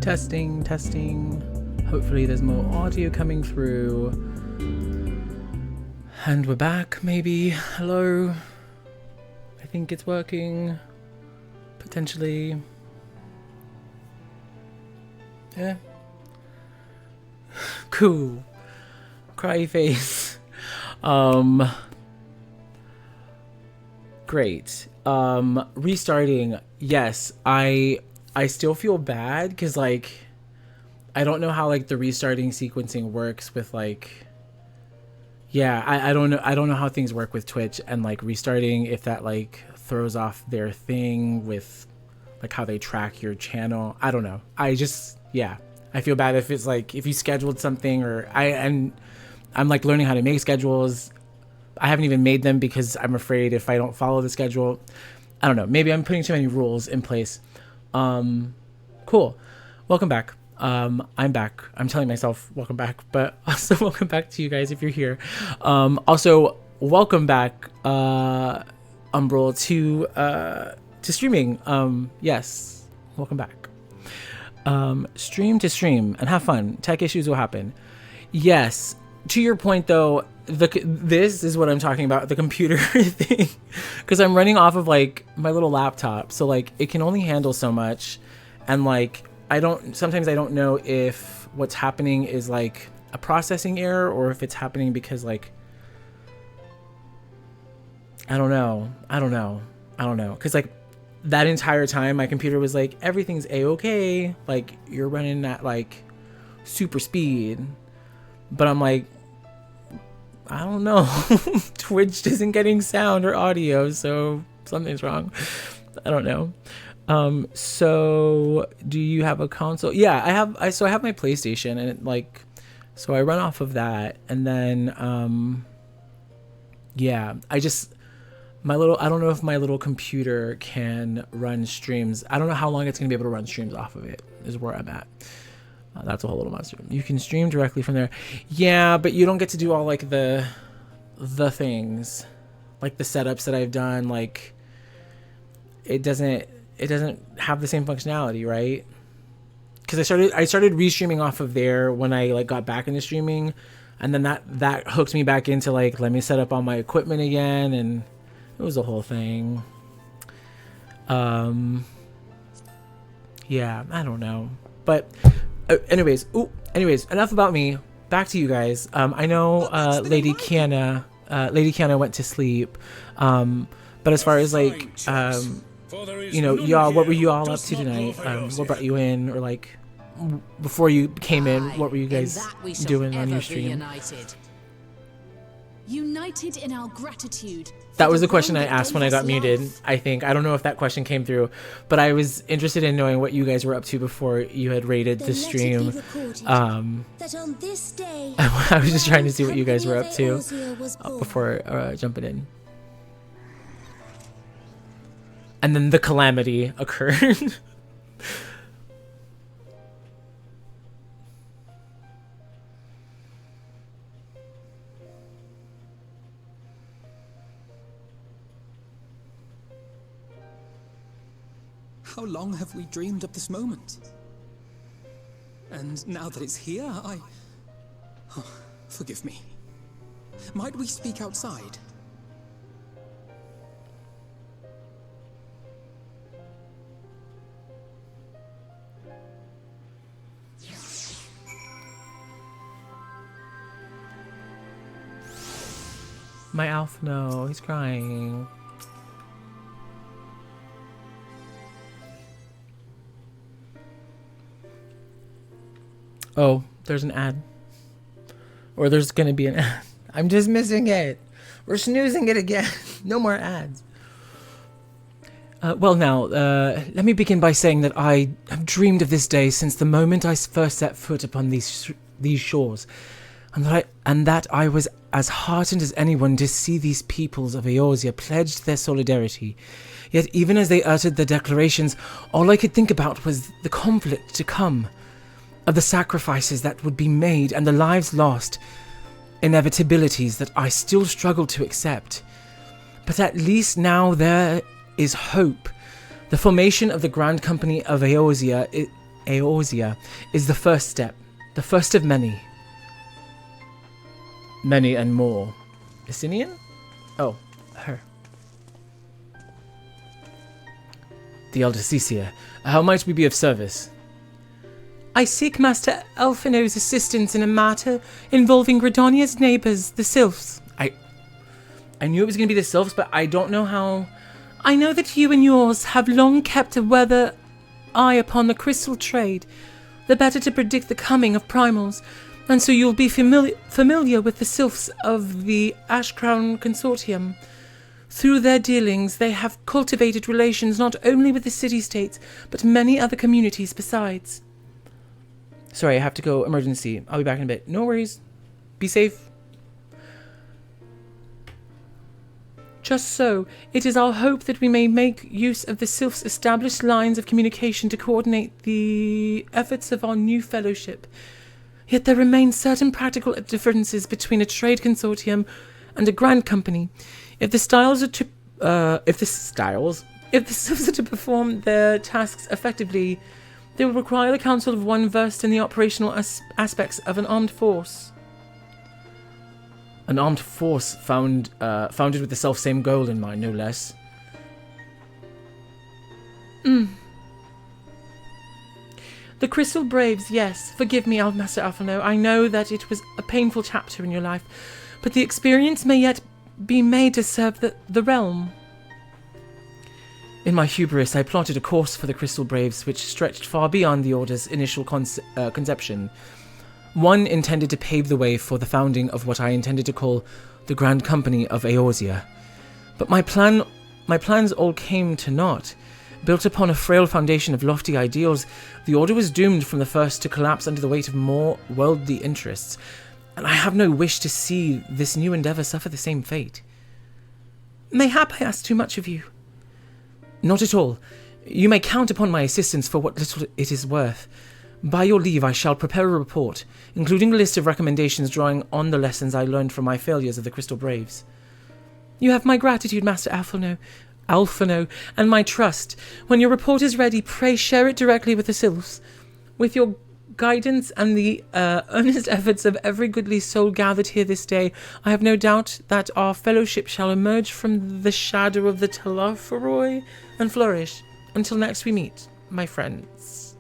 Testing, testing. Hopefully there's more audio coming through. And we're back, maybe. Hello. I think it's working. Potentially. Yeah. Cool. Cry face. Great. Restarting. Yes, I still feel bad because, like, I don't know how, like, the restarting sequencing works with, like, yeah, I don't know how things work with Twitch and, like, restarting, if that, like, throws off their thing with, like, how they track your channel. I don't know. Yeah, I feel bad if it's, like, if you scheduled something, or I'm, like, learning how to make schedules. I haven't even made them because I'm afraid if I don't follow the schedule, I don't know, maybe I'm putting too many rules in place. Cool. Welcome back. I'm back. I'm telling myself welcome back, but also welcome back to you guys if you're here. Also welcome back, Umbral, to streaming. Yes, welcome back. Stream to stream and have fun. Tech issues will happen. Yes. To your point though, this is what I'm talking about, the computer thing, because I'm running off of, like, my little laptop, so, like, it can only handle so much, and, like, sometimes I don't know if what's happening is, like, a processing error, or if it's happening because, like, I don't know, because, like, that entire time my computer was like, everything's a-okay, like, you're running at, like, super speed, but I'm like, I don't know. Twitch isn't getting sound or audio, so something's wrong. I don't know. So do you have a console? Yeah, I have my PlayStation, and it, like, so I run off of that, and then yeah, I don't know if my little computer can run streams. I don't know how long it's gonna be able to run streams off of it, is where I'm at. That's a whole little monster. You can stream directly from there. Yeah, but you don't get to do all, like, the things, like the setups that I've done. Like, it doesn't have the same functionality, right? Because I started restreaming off of there when I, like, got back into streaming, and then that hooked me back into, like, let me set up all my equipment again, and it was a whole thing. Yeah, I don't know, but. Anyways, enough about me. Back to you guys. I know Lady Kiana went to sleep. But as far as, like, you know, y'all, what were you all up to tonight? What brought you in, or, like, before you came in, what were you guys doing on your stream? United in our gratitude. That was the question I asked when I got muted, I think. I don't know if that question came through, but I was interested in knowing what you guys were up to before you had raided the stream. That on this day, I was just trying to see what you guys were up to before jumping in. And then the calamity occurred. How long have we dreamed of this moment? And now that it's here, oh, forgive me. Might we speak outside? My Alf, no, he's crying. Oh, there's an ad. Or there's going to be an ad. I'm just missing it. We're snoozing it again. No more ads. Well now, let me begin by saying that I have dreamed of this day since the moment I first set foot upon these shores, and that I was as heartened as anyone to see these peoples of Eorzea pledged their solidarity. Yet even as they uttered their declarations, all I could think about was the conflict to come, of the sacrifices that would be made and the lives lost, inevitabilities that I still struggle to accept. But at least now there is hope. The formation of the Grand Company of Eorzea is the first step, the first of many. Many and more. Isinian? Oh, her. The Elder Cecia, how might we be of service? I seek Master Alphino's assistance in a matter involving Gridonia's neighbours, the Sylphs. I knew it was going to be the Sylphs, but I don't know how. I know that you and yours have long kept a weather eye upon the crystal trade, the better to predict the coming of primals, and so you'll be familiar with the Sylphs of the Ashcrown Consortium. Through their dealings, they have cultivated relations not only with the city-states, but many other communities besides. Sorry, I have to go emergency. I'll be back in a bit. No worries. Be safe. Just so, it is our hope that we may make use of the Sylph's established lines of communication to coordinate the efforts of our new fellowship. Yet there remain certain practical differences between a trade consortium and a grand company. If the Sylphs are to perform their tasks effectively, they will require the counsel of one versed in the operational aspects of an armed force. An armed force founded with the self-same goal in mind, no less. The Crystal Braves, yes. Forgive me, Master Alphino. I know that it was a painful chapter in your life, but the experience may yet be made to serve the realm. In my hubris, I plotted a course for the Crystal Braves which stretched far beyond the Order's initial conception. One intended to pave the way for the founding of what I intended to call the Grand Company of Eorzea. But my plans all came to naught. Built upon a frail foundation of lofty ideals, the Order was doomed from the first to collapse under the weight of more worldly interests, and I have no wish to see this new endeavour suffer the same fate. Mayhap I ask too much of you. Not at all. You may count upon my assistance for what little it is worth. By your leave, I shall prepare a report, including a list of recommendations drawing on the lessons I learned from my failures of the Crystal Braves. You have my gratitude, Master Alphino, and my trust. When your report is ready, pray share it directly with the Sylphs. With your guidance and the earnest efforts of every goodly soul gathered here this day, I have no doubt that our fellowship shall emerge from the shadow of the Telarphoroi and flourish. Until next we meet, my friends.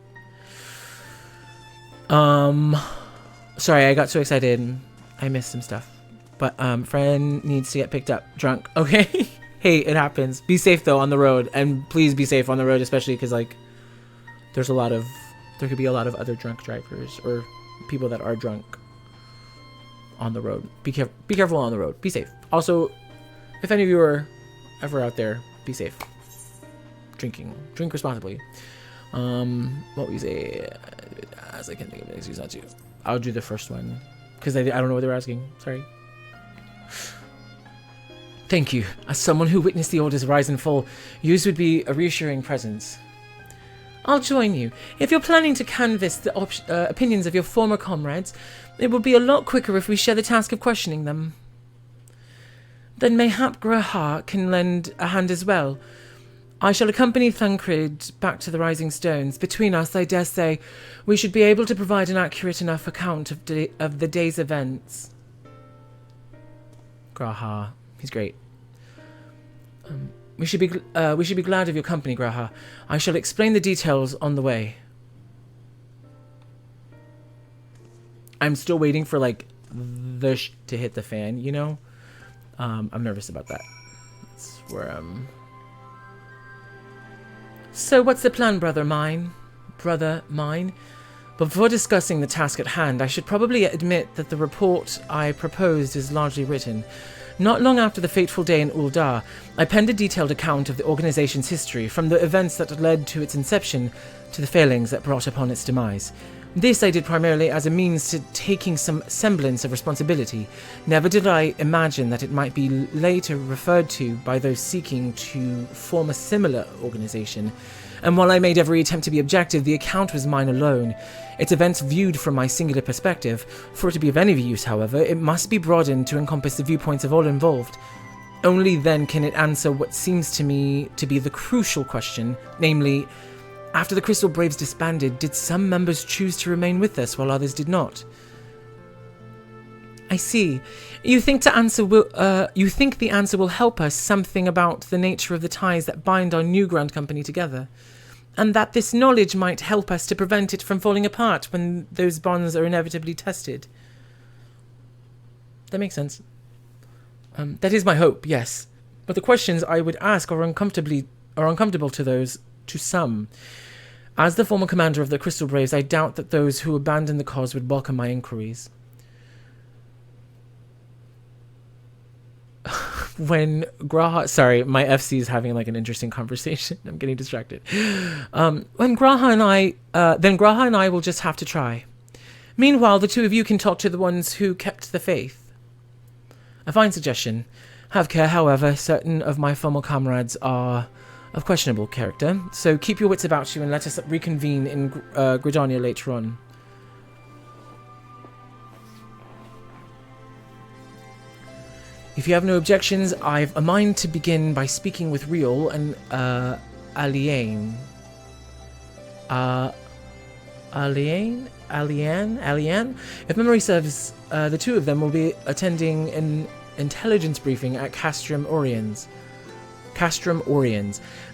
Sorry, I got so excited. I missed some stuff. But, friend needs to get picked up. Drunk. Okay. Hey, it happens. Be safe, though, on the road. And please be safe on the road, especially because, like, there could be a lot of other drunk drivers or people that are drunk on the road. Be careful on the road. Be safe. Also, if any of you are ever out there, be safe. Drink responsibly. What we say, as I can think of an excuse not to. I'll do the first one because I don't know what they're asking. Sorry. Thank you. As someone who witnessed the Order's rise and fall, yours would be a reassuring presence. I'll join you. If you're planning to canvass the opinions of your former comrades, it will be a lot quicker if we share the task of questioning them. Then mayhap Grahar can lend a hand as well. I shall accompany Thancred back to the Rising Stones. Between us, I dare say, we should be able to provide an accurate enough account of the day's events. Grahar. He's great. We should be glad of your company, Grahar. I shall explain the details on the way. I'm still waiting for, like, to hit the fan, you know? I'm nervous about that. That's where, So what's the plan, brother mine? But before discussing the task at hand, I should probably admit that the report I proposed is largely written. Not long after the fateful day in Uldar, I penned a detailed account of the organization's history, from the events that led to its inception to the failings that brought upon its demise. This I did primarily as a means to taking some semblance of responsibility. Never did I imagine that it might be later referred to by those seeking to form a similar organization. And while I made every attempt to be objective, the account was mine alone. Its events viewed from my singular perspective. For it to be of any use, however, it must be broadened to encompass the viewpoints of all involved. Only then can it answer what seems to me to be the crucial question, namely, after the Crystal Braves disbanded, did some members choose to remain with us while others did not? I see. You think the answer will help us something about the nature of the ties that bind our new Grand Company together, and that this knowledge might help us to prevent it from falling apart when those bonds are inevitably tested. That makes sense. That is my hope, yes. But the questions I would ask are uncomfortable to some. As the former commander of the Crystal Braves, I doubt that those who abandon the cause would welcome my inquiries. When Graha... Sorry, my FC is having like an interesting conversation. I'm getting distracted. When Graha and I... then Graha and I will just have to try. Meanwhile, the two of you can talk to the ones who kept the faith. A fine suggestion. Have care, however, certain of my former comrades are of questionable character, so keep your wits about you and let us reconvene in Gridania later on. If you have no objections, I've a mind to begin by speaking with Riol and Aliane. Aliane? If memory serves, the two of them will be attending an intelligence briefing at Castrum Oriens.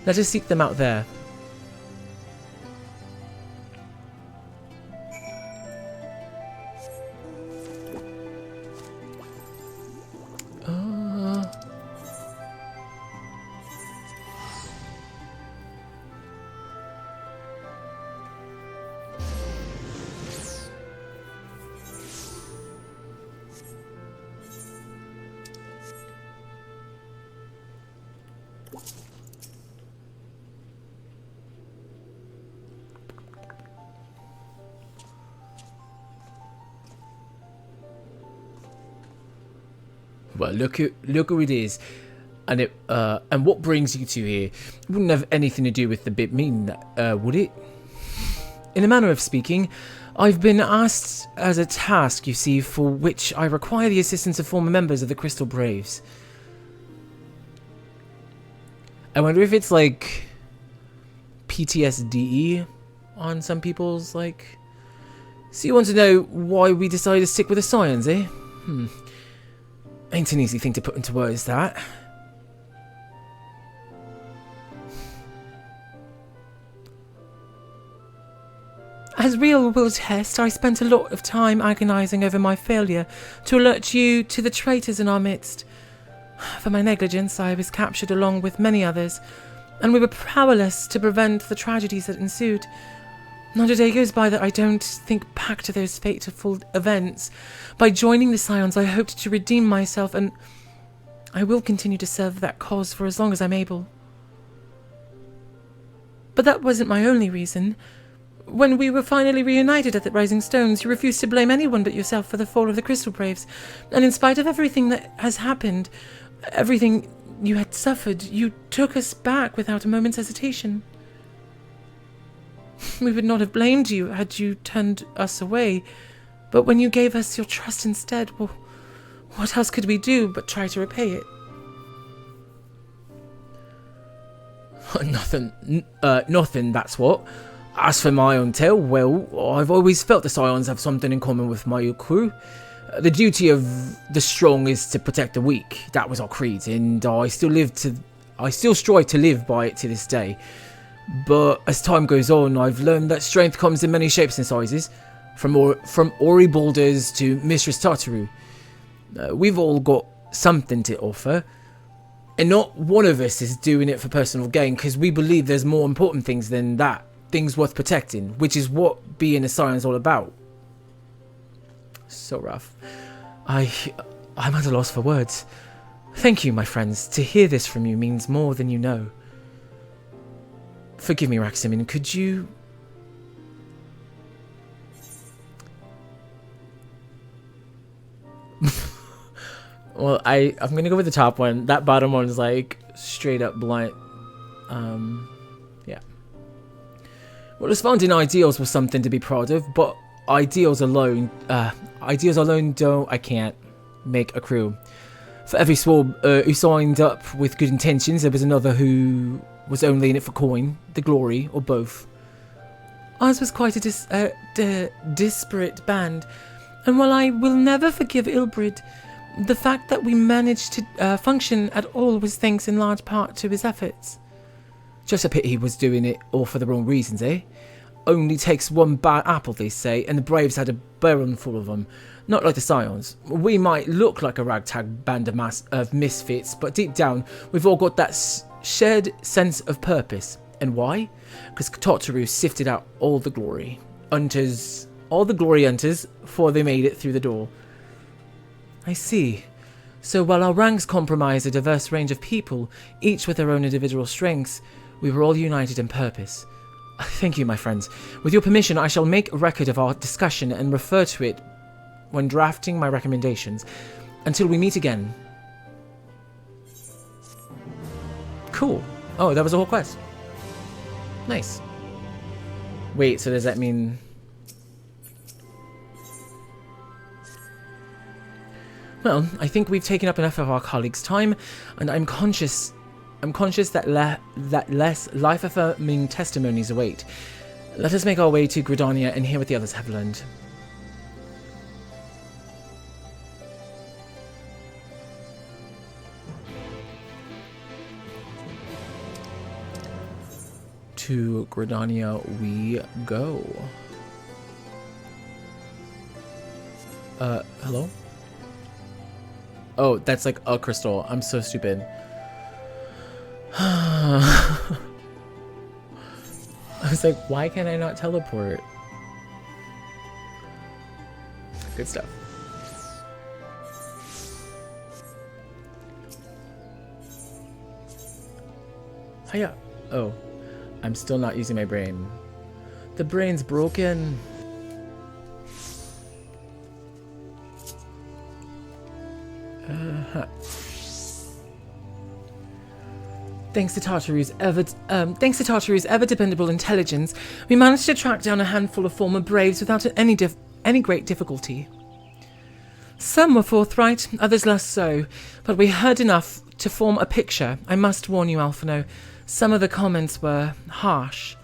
Let us seek them out there. Well, look who it is, and what brings you two here? It wouldn't have anything to do with the bit mean, would it? In a manner of speaking, I've been asked as a task, you see, for which I require the assistance of former members of the Crystal Braves. I wonder if it's like PTSD on some people's like. So you want to know why we decided to stick with the science, eh? Ain't an easy thing to put into words, that. As Riol will attest, I spent a lot of time agonizing over my failure to alert you to the traitors in our midst. For my negligence, I was captured along with many others, and we were powerless to prevent the tragedies that ensued. Not a day goes by that I don't think back to those fateful events. By joining the Scions, I hoped to redeem myself, and I will continue to serve that cause for as long as I'm able. But that wasn't my only reason. When we were finally reunited at the Rising Stones, you refused to blame anyone but yourself for the fall of the Crystal Braves, and in spite of everything that has happened, everything you had suffered, you took us back without a moment's hesitation. We would not have blamed you had you turned us away, but when you gave us your trust instead, well, what else could we do but try to repay it? Nothing, that's what. As for my own tale, well, I've always felt the Scions have something in common with my crew. The duty of the strong is to protect the weak. That was our creed, and I still strive to live by it to this day. But as time goes on, I've learned that strength comes in many shapes and sizes, from Ori Boulders to Mistress Tartaru. We've all got something to offer, and not one of us is doing it for personal gain, because we believe there's more important things than that. things worth protecting, which is what being a Scion is all about. So rough. I'm at a loss for words. Thank you, my friends. To hear this from you means more than you know. Forgive me, Raximin, could you... Well, I'm gonna go with the top one. That bottom one is like straight up blunt. Yeah. Well, responding ideals was something to be proud of, but ideals alone I can't make a crew. For every swab who signed up with good intentions, there was another who was only in it for coin, the glory, or both. Ours was quite a disparate band, and while I will never forgive Ilbrid, the fact that we managed to function at all was thanks in large part to his efforts. Just a pity he was doing it all for the wrong reasons, eh? Only takes one bad apple, they say, and the Braves had a barrel full of them. Not like the Scions. We might look like a ragtag band of misfits, but deep down, we've all got that shared sense of purpose. And why? Because Totteru sifted out all the glory hunters, before they made it through the door. I see. So while our ranks comprise a diverse range of people, each with their own individual strengths, we were all united in purpose. Thank you, my friends. With your permission, I shall make a record of our discussion and refer to it when drafting my recommendations. Until we meet again. Cool. Oh, that was a whole quest. Nice. Wait, so does that mean... Well, I think we've taken up enough of our colleagues' time, and I'm conscious that less life-affirming testimonies await. Let us make our way to Gridania and hear what the others have learned. To Gridania we go. Hello? Oh, that's like a crystal. I'm so stupid. I was like, why can I not teleport? Good stuff. Hiya. Oh, I'm still not using my brain. The brain's broken. Thanks to Tartaru's ever dependable intelligence, we managed to track down a handful of former Braves without any great difficulty. Some were forthright, others less so, but we heard enough to form a picture. I must warn you, Alphino, some of the comments were harsh.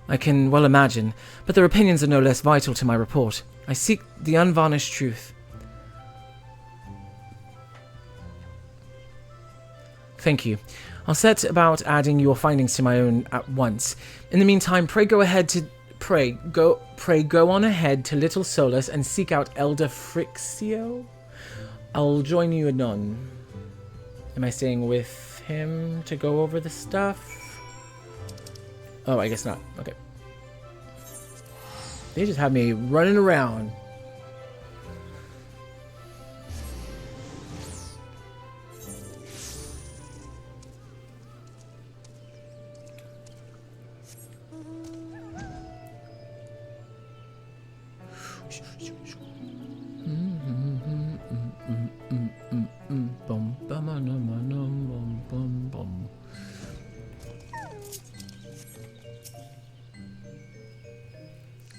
I can well imagine, but their opinions are no less vital to my report. I seek the unvarnished truth. Thank you. I'll set about adding your findings to my own at once. In the meantime, go on ahead to Little Solus and seek out Elder Frixio. I'll join you anon. Am I staying with him to go over the stuff? Oh, I guess not. Okay. They just have me running around.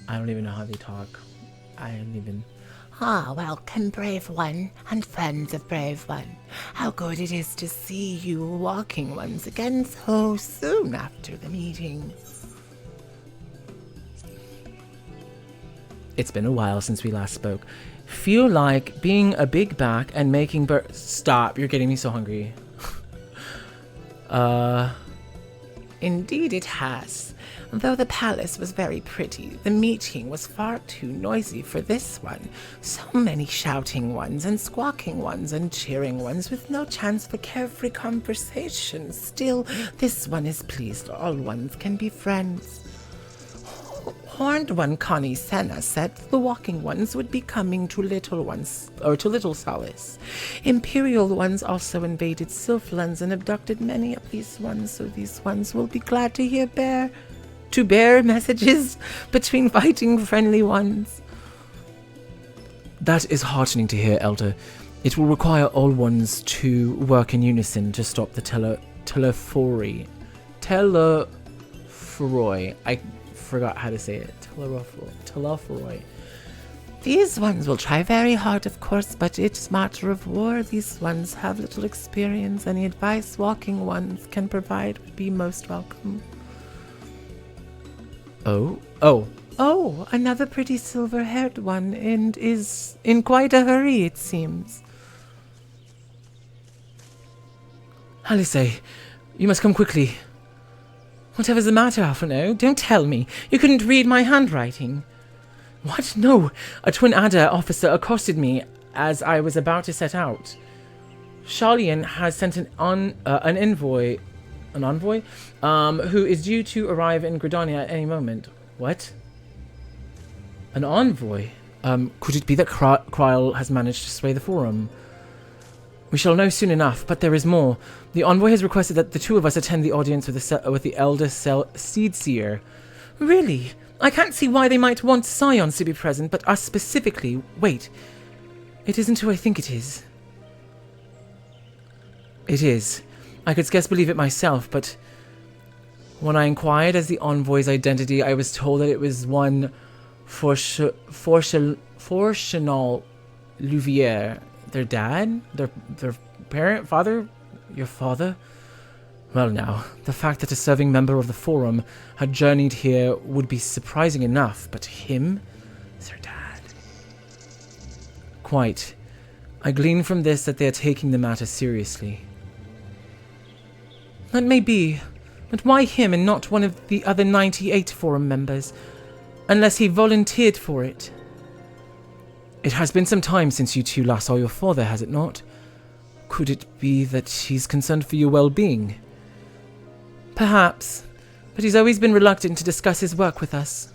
I don't even know how they talk. I don't even... Ah, welcome, Brave One, and friends of Brave One. How good it is to see you walking once again so soon after the meeting. It's been a while since we last spoke. Feel like being a big back and making Stop, you're getting me so hungry. Indeed it has. Though the palace was very pretty, the meeting was far too noisy for this one. So many shouting ones and squawking ones and cheering ones with no chance for carefree conversation. Still, this one is pleased all ones can be friends. Horned one Connie Senna said the walking ones would be coming to little ones, or to little solace. Imperial ones also invaded Sylphlands and abducted many of these ones, so these ones will be glad to bear messages between fighting friendly ones. That is heartening to hear, Elder. It will require all ones to work in unison to stop the Telephoroi. I forgot how to say it. Telephoroi. These ones will try very hard, of course, but it's a matter of war. These ones have little experience. Any advice walking ones can provide would be most welcome. Oh, Another pretty silver-haired one, and is in quite a hurry, it seems. Alice, you must come quickly. Whatever's the matter, Alphino? Don't tell me. You couldn't read my handwriting. What? No. A Twin Adder officer accosted me as I was about to set out. Sharlayan has sent an envoy, who is due to arrive in Gridania at any moment. What? An envoy? Could it be that Kryl has managed to sway the Forum? We shall know soon enough, but there is more. The envoy has requested that the two of us attend the audience with the Elder Seed Seer. Really? I can't see why they might want Scions to be present, but us specifically. Wait. It isn't who I think it is. It is. I could scarce believe it myself, but when I inquired as the envoy's identity, I was told that it was one Forchanal Louvier. Their dad? Their parent? Father? Your father? Well now, the fact that a serving member of the Forum had journeyed here would be surprising enough, but him? Their dad? Quite. I glean from this that they are taking the matter seriously. That may be, but why him and not one of the other 98 Forum members? Unless he volunteered for it. It has been some time since you two last saw your father, has it not? Could it be that he's concerned for your well-being? Perhaps, but he's always been reluctant to discuss his work with us.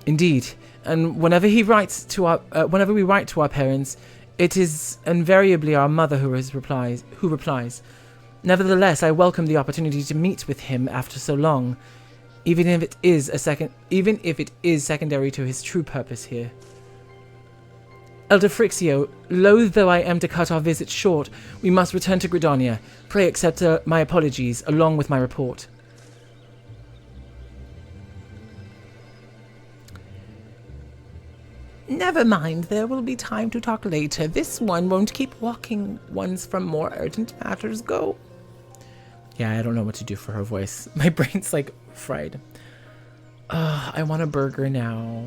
Indeed, and whenever we write to our parents, it is invariably our mother who replies. Nevertheless, I welcome the opportunity to meet with him after so long, even if it is secondary to his true purpose here. Elder Frixio, loath though I am to cut our visit short, we must return to Gridania. Pray accept my apologies, along with my report. Never mind, there will be time to talk later. This one won't keep walking ones from more urgent matters go. Yeah, I don't know what to do for her voice. My brain's like fried. I want a burger now.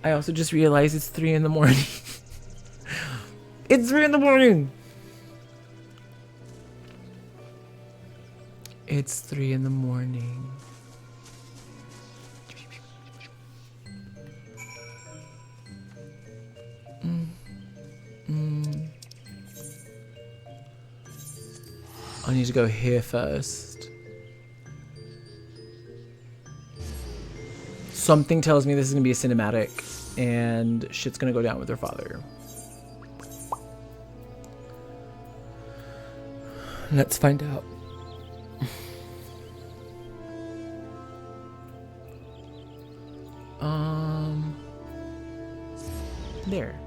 I also just realized it's 3 in the morning. It's 3 in the morning! It's 3 in the morning. I need to go here first. Something tells me this is going to be a cinematic, and shit's going to go down with her father. Let's find out. There.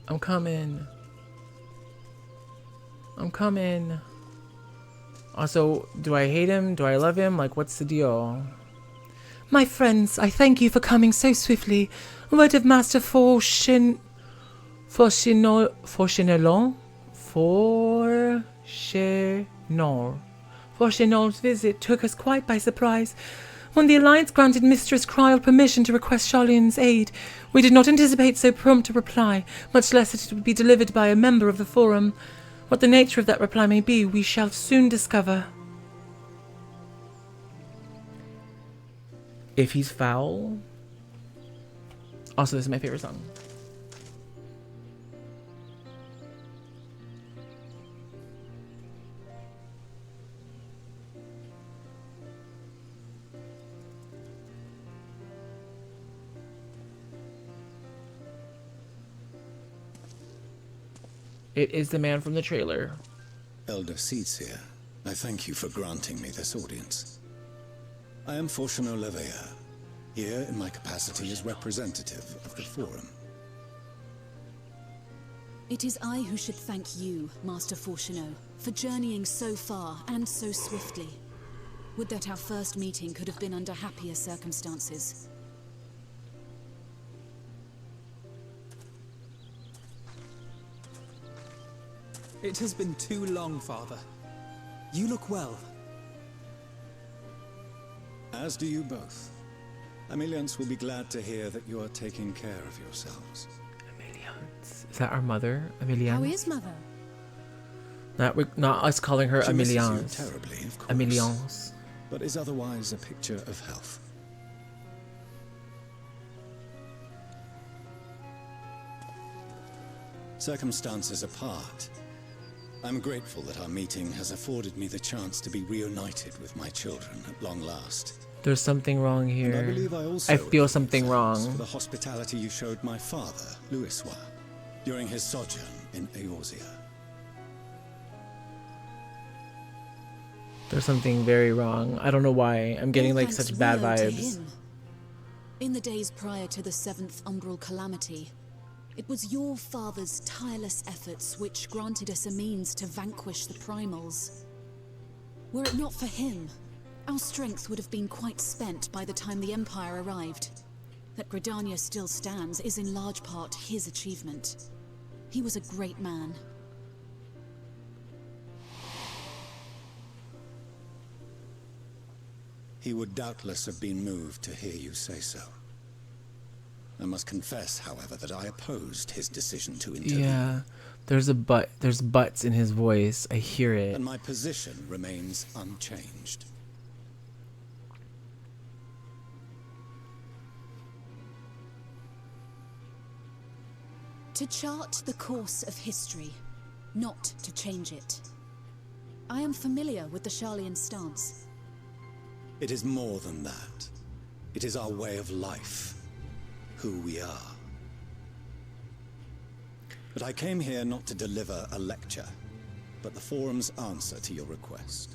I'm coming. I'm coming. Also, do I hate him? Do I love him? Like, what's the deal? My friends, I thank you for coming so swiftly. A word of Master Forchanal's visit took us quite by surprise. When the Alliance granted Mistress Kryl permission to request Sharlayan's aid, we did not anticipate so prompt a reply, much less that it would be delivered by a member of the Forum. What the nature of that reply may be, we shall soon discover. If he's foul, Also, this is my favorite song. It is the man from the trailer. Elder Seedseer, I thank you for granting me this audience. I am Fortuno Leveilleur, here in my capacity as representative of the Forum. It is I who should thank you, Master Fortuno, for journeying so far and so swiftly. Would that our first meeting could have been under happier circumstances. It has been too long, Father. You look well. As do you both. Ameliance will be glad to hear that you are taking care of yourselves. Ameliance. Is that our mother, Ameliance? How is Mother? Not us calling her She misses you Ameliance. terribly, of course, Ameliance. but is otherwise a picture of health. Circumstances apart, I'm grateful that our meeting has afforded me the chance to be reunited with my children at long last. There's something wrong And I here. believe I also I feel owe something thanks wrong. for the hospitality you showed my father, Louisois, during his sojourn in Eorzea. There's something very wrong. I don't know why. I'm getting All like thanks such bad we owe to vibes. him. In the days prior to the 7th Umbral Calamity, it was your father's tireless efforts which granted us a means to vanquish the primals. Were it not for him, our strength would have been quite spent by the time the Empire arrived. That Gridania still stands is in large part his achievement. He was a great man. He would doubtless have been moved to hear you say so. I must confess, however, that I opposed his decision to intervene. Yeah. There's a but. There's buts in his voice. I hear it. And my position remains unchanged. To chart the course of history, not to change it. I am familiar with the Sharlayan stance. It is more than that. It is our way of life. Who we are. But I came here not to deliver a lecture, but the Forum's answer to your request.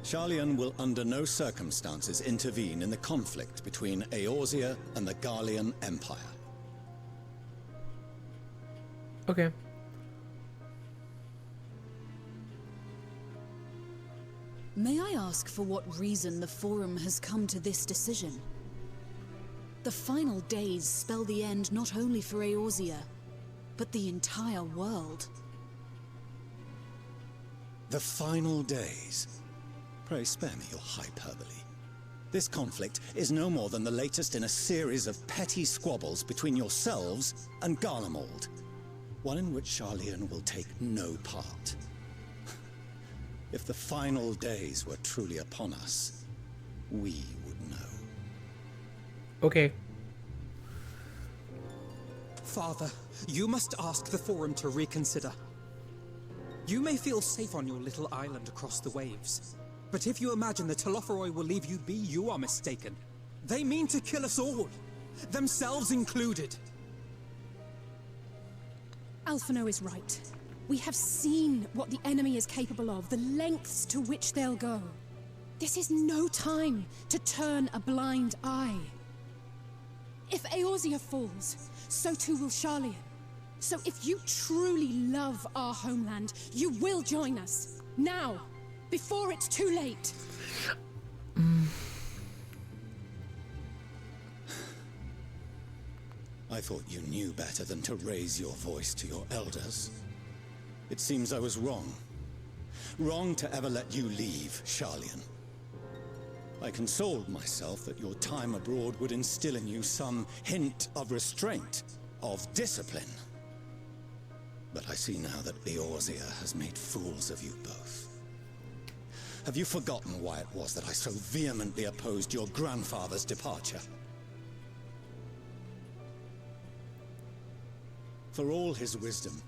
Sharlayan will under no circumstances intervene in the conflict between Eorzea and the Garlean Empire. Okay. May I ask for what reason the Forum has come to this decision? The final days spell the end not only for Eorzea, but the entire world. The final days? Pray spare me your hyperbole. This conflict is no more than the latest in a series of petty squabbles between yourselves and Garlemald. One in which Sharlayan will take no part. If the final days were truly upon us, we would know. Okay. Father, you must ask the Forum to reconsider. You may feel safe on your little island across the waves, but if you imagine the Telophoroi will leave you be, you are mistaken. They mean to kill us all, themselves included. Alphino is right. We have seen what the enemy is capable of, the lengths to which they'll go. This is no time to turn a blind eye. If Eorzea falls, so too will Sharlayan. So if you truly love our homeland, you will join us. Now, before it's too late. I thought you knew better than to raise your voice to your elders. It seems I was wrong. Wrong to ever let you leave, Sharlayan. I consoled myself that your time abroad would instill in you some hint of restraint, of discipline. But I see now that Eorzea has made fools of you both. Have you forgotten why it was that I so vehemently opposed your grandfather's departure? For all his wisdom,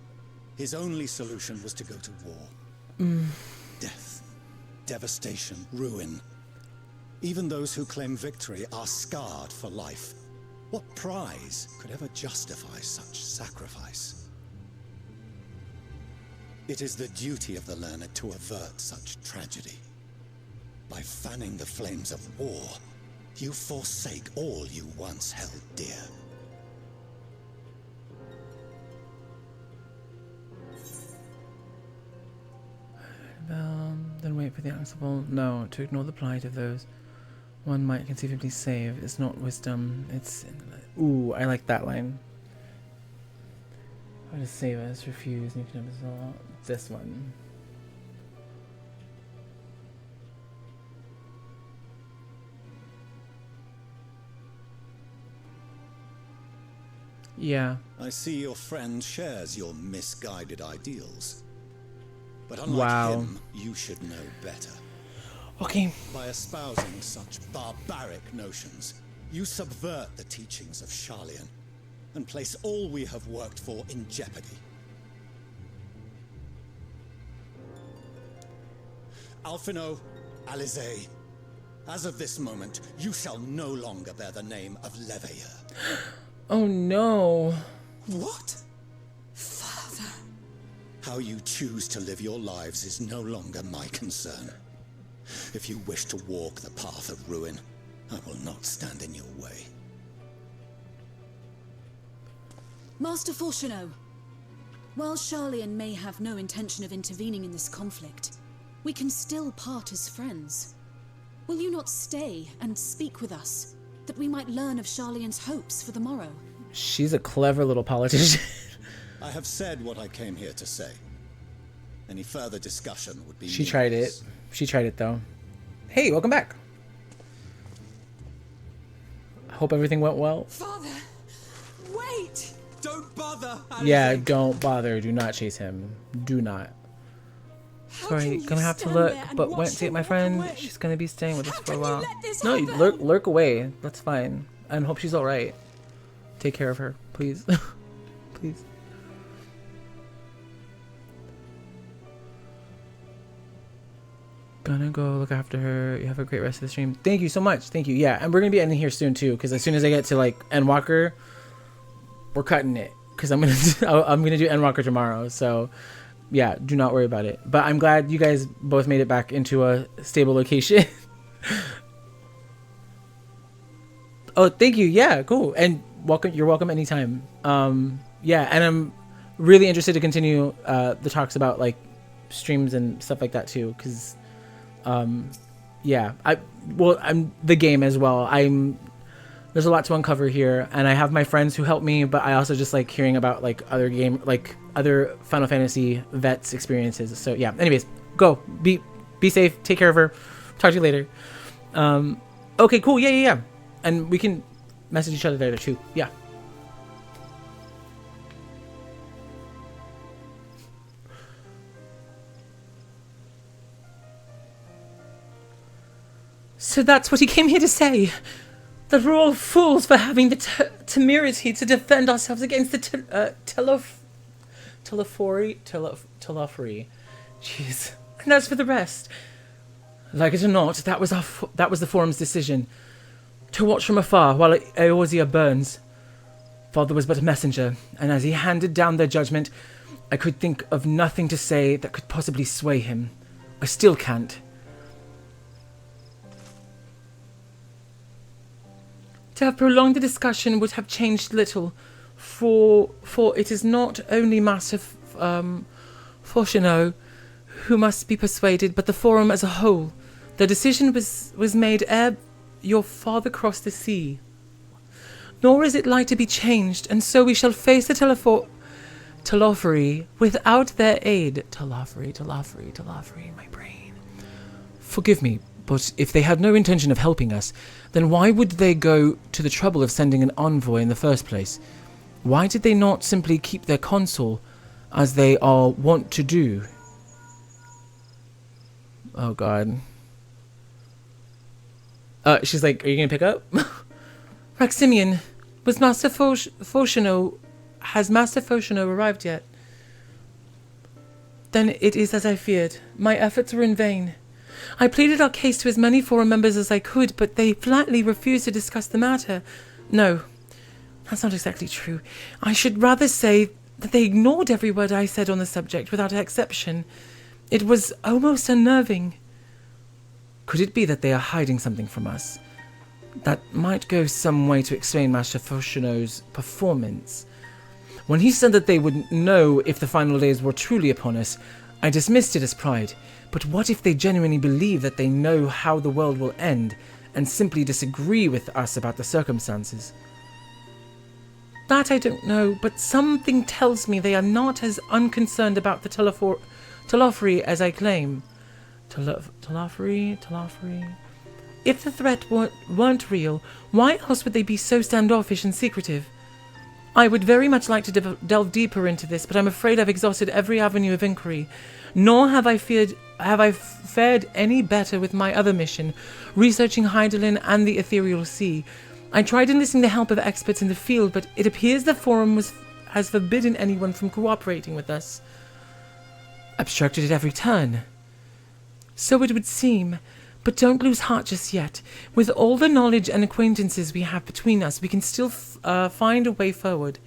his only solution was to go to war. Death, devastation, ruin. Even those who claim victory are scarred for life. What prize could ever justify such sacrifice? It is the duty of the learned to avert such tragedy. By fanning the flames of war, you forsake all you once held dear. Then wait for the answerable. No, to ignore the plight of those one might conceivably save is not wisdom. It's... Ooh, I like that line. How to save us, refuse, and you can absolve. This one. Yeah. I see your friend shares your misguided ideals. But unlike Wow. him, you should know better. Okay. By espousing such barbaric notions, you subvert the teachings of Sharlayan and place all we have worked for in jeopardy. Alphino, Alizé, as of this moment, you shall no longer bear the name of Leveilleur. Oh no. What? How you choose to live your lives is no longer my concern. If you wish to walk the path of ruin, I will not stand in your way. Master Fourcheneau, while Sharlayan may have no intention of intervening in this conflict, we can still part as friends. Will you not stay and speak with us, that we might learn of Sharlayan's hopes for the morrow? She's a clever little politician. I have said what I came here to say. Any further discussion would be She tried it. She tried it though. Hey, welcome back. I hope everything went well. Father, wait! Don't bother! Yeah, Alizé. don't bother. Do not chase him. Do not. How Sorry, can you gonna have to stand look, there and but watch went to get him my walk friend. away? She's gonna be staying with us How for a can you while. let this No, you happen? lurk away. That's fine. And hope she's alright. Take care of her, please. Please. Gonna go look after her. You have a great rest of the stream. Thank you so much. Thank you. Yeah, and we're gonna be ending here soon too, because as soon as I get to like Endwalker, we're cutting it. Because I'm gonna do Endwalker tomorrow. So yeah, do not worry about it. But I'm glad you guys both made it back into a stable location. Oh, thank you. Yeah, cool. And welcome. You're welcome anytime. Yeah, and I'm really interested to continue the talks about like streams and stuff like that too, because yeah, I'm the game as well. There's a lot to uncover here, and I have my friends who help me, but I also just like hearing about like other Final Fantasy vets experiences. So yeah, anyways, go be safe, take care of her, talk to you later. Okay, cool. Yeah, and we can message each other there too. Yeah. So that's what he came here to say. That we're all fools for having the temerity to defend ourselves against the Telophori. Jeez. And as for the rest, like it or not, that was the forum's decision. To watch from afar while Eorzea burns. Father was but a messenger, and as he handed down their judgment, I could think of nothing to say that could possibly sway him. I still can't. To have prolonged the discussion would have changed little, for it is not only Master Fourcheneau who must be persuaded, but the forum as a whole. The decision was made ere your father crossed the sea. Nor is it like to be changed, and so we shall face the Telophori without their aid. Telophori, my brain. Forgive me, but if they had no intention of helping us, then why would they go to the trouble of sending an envoy in the first place? Why did they not simply keep their consul, as they are wont to do? Oh god. She's like, are you gonna pick up? Maximian, was Master Fourcheneau has Master Foshono arrived yet? Then it is as I feared. My efforts were in vain. I pleaded our case to as many forum members as I could, but they flatly refused to discuss the matter. No, that's not exactly true. I should rather say that they ignored every word I said on the subject without exception. It was almost unnerving. Could it be that they are hiding something from us? That might go some way to explain Master Foshono's performance. When he said that they would know if the final days were truly upon us, I dismissed it as pride. But what if they genuinely believe that they know how the world will end, and simply disagree with us about the circumstances? That I don't know, but something tells me they are not as unconcerned about the Telophori as I claim. Telophori? If the threat weren't real, why else would they be so standoffish and secretive? I would very much like to delve deeper into this, but I'm afraid I've exhausted every avenue of inquiry. Nor have I fared any better with my other mission, researching Hydaelyn and the Ethereal Sea. I tried enlisting the help of experts in the field, but it appears the Forum has forbidden anyone from cooperating with us. Obstructed at every turn. So it would seem, but don't lose heart just yet. With all the knowledge and acquaintances we have between us, we can still find a way forward.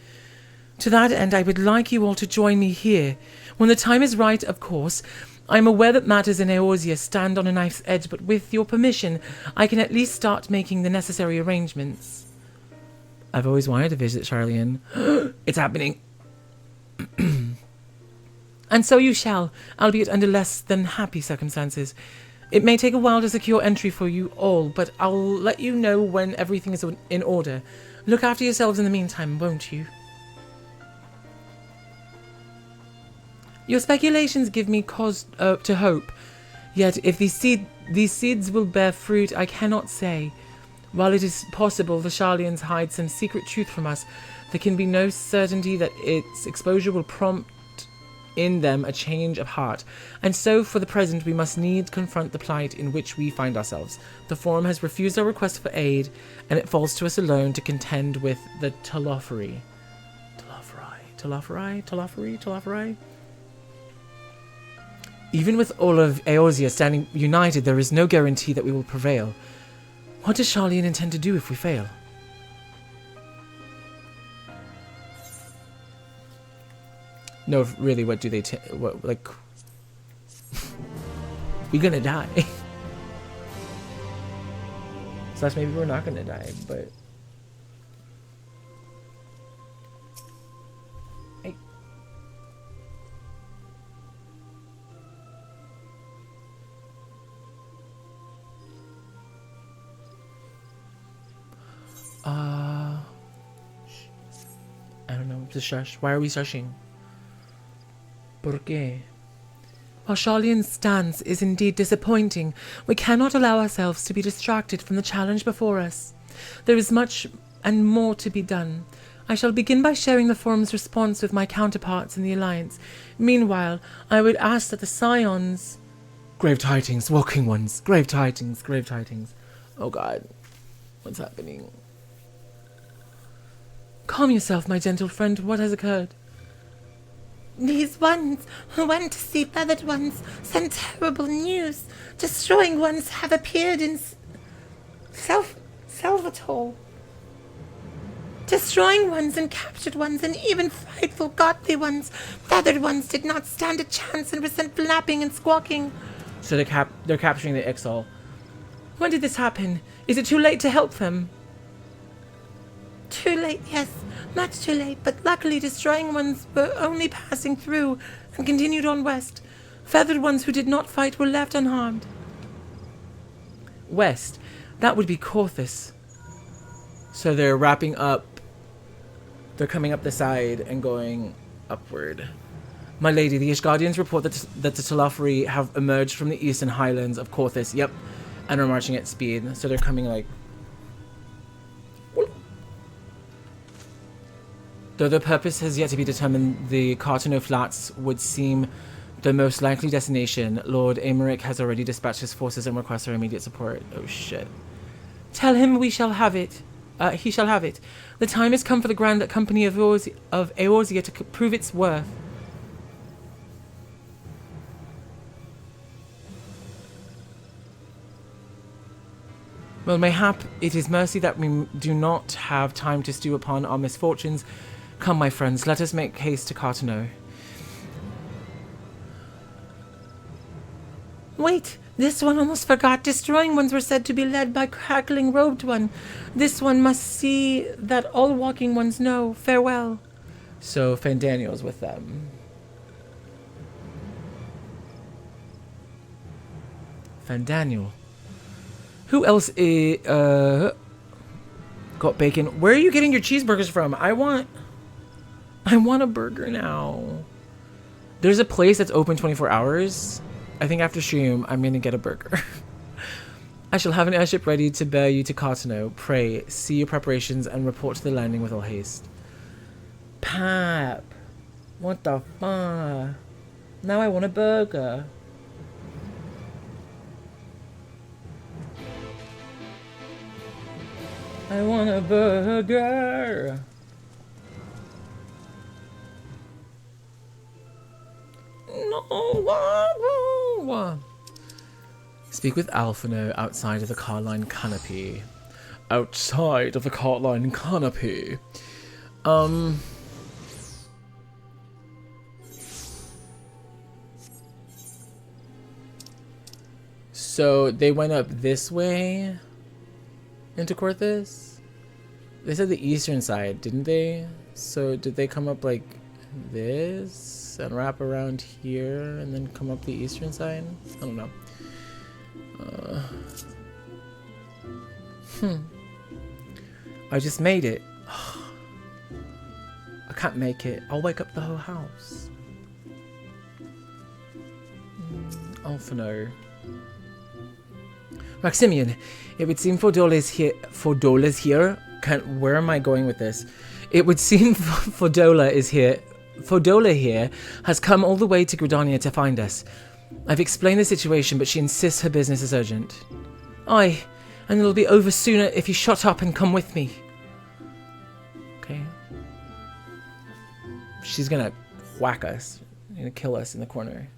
To that end, I would like you all to join me here. When the time is right, of course. I am aware that matters in Eorzea stand on a knife's edge, but with your permission, I can at least start making the necessary arrangements. I've always wanted to visit Charlian. It's happening. And so you shall, albeit under less than happy circumstances. It may take a while to secure entry for you all, but I'll let you know when everything is in order. Look after yourselves in the meantime, won't you? Your speculations give me cause to hope. Yet, if these seeds will bear fruit, I cannot say. While it is possible the Sharlians hide some secret truth from us, there can be no certainty that its exposure will prompt in them a change of heart. And so, for the present, we must needs confront the plight in which we find ourselves. The Forum has refused our request for aid, and it falls to us alone to contend with the Telophori. Telophori? Even with all of Eorzea standing united, there is no guarantee that we will prevail. What does Sharlian intend to do if we fail? No, really, what do they... we're gonna die. Slash maybe we're not gonna die, but... Hey. I don't know, just shush. Why are we shushing? ¿Por qué? While Sharlian's stance is indeed disappointing, we cannot allow ourselves to be distracted from the challenge before us. There is much and more to be done. I shall begin by sharing the Forum's response with my counterparts in the Alliance. Meanwhile, I would ask that the Scions... Grave tidings, walking ones. Grave tidings. Oh god. What's happening? Calm yourself, my gentle friend. What has occurred? These ones who went to see feathered ones sent terrible news. Destroying ones have appeared in Salvatore. Destroying ones and captured ones and even frightful godly ones. Feathered ones did not stand a chance and were sent flapping and squawking. So they're capturing the Ixal. When did this happen? Is it too late to help them? Too late, yes. Much too late, but luckily destroying ones were only passing through and continued on west. Feathered ones who did not fight were left unharmed. West. That would be Korthus. So they're wrapping up. They're coming up the side and going upward. My lady, the Ishgardians report that the Telophori have emerged from the eastern highlands of Korthus. Yep. And are marching at speed. So they're coming like... Though the purpose has yet to be determined, the Cartano Flats would seem the most likely destination. Lord Aymeric has already dispatched his forces and requests our immediate support. Oh shit. Tell him we shall have it. He shall have it. The time has come for the grand company of Eorzea to prove its worth. Well, mayhap it is mercy that we do not have time to stew upon our misfortunes. Come, my friends, let us make haste to Cartano. Wait, this one almost forgot. Destroying ones were said to be led by crackling robed one. This one must see that all walking ones know. Farewell. So Fandaniel's with them. Fandaniel. Who else is, got bacon? Where are you getting your cheeseburgers from? I want a burger now. There's a place that's open 24 hours. I think after stream, I'm gonna get a burger. I shall have an airship ready to bear you to Cartano. Pray, see your preparations and report to the landing with all haste. Pap. What the fuck? Now I want a burger. I want a burger. No. Speak with Alphino outside of the Carline canopy. Outside of the Carline canopy. So they went up this way into Corthus? They said the eastern side, didn't they? So did they come up like this and wrap around here and then come up the eastern side? I don't know. I just made it. I can't make it. I'll wake up the whole house. Alphino. Maximian, it would seem Fodola's here. Where am I going with this? It would seem Fodola is here. Fodola here has come all the way to Gridania to find us. I've explained the situation, but she insists her business is urgent. Aye, and it'll be over sooner if you shut up and come with me. Okay. She's gonna whack us. Gonna kill us in the corner.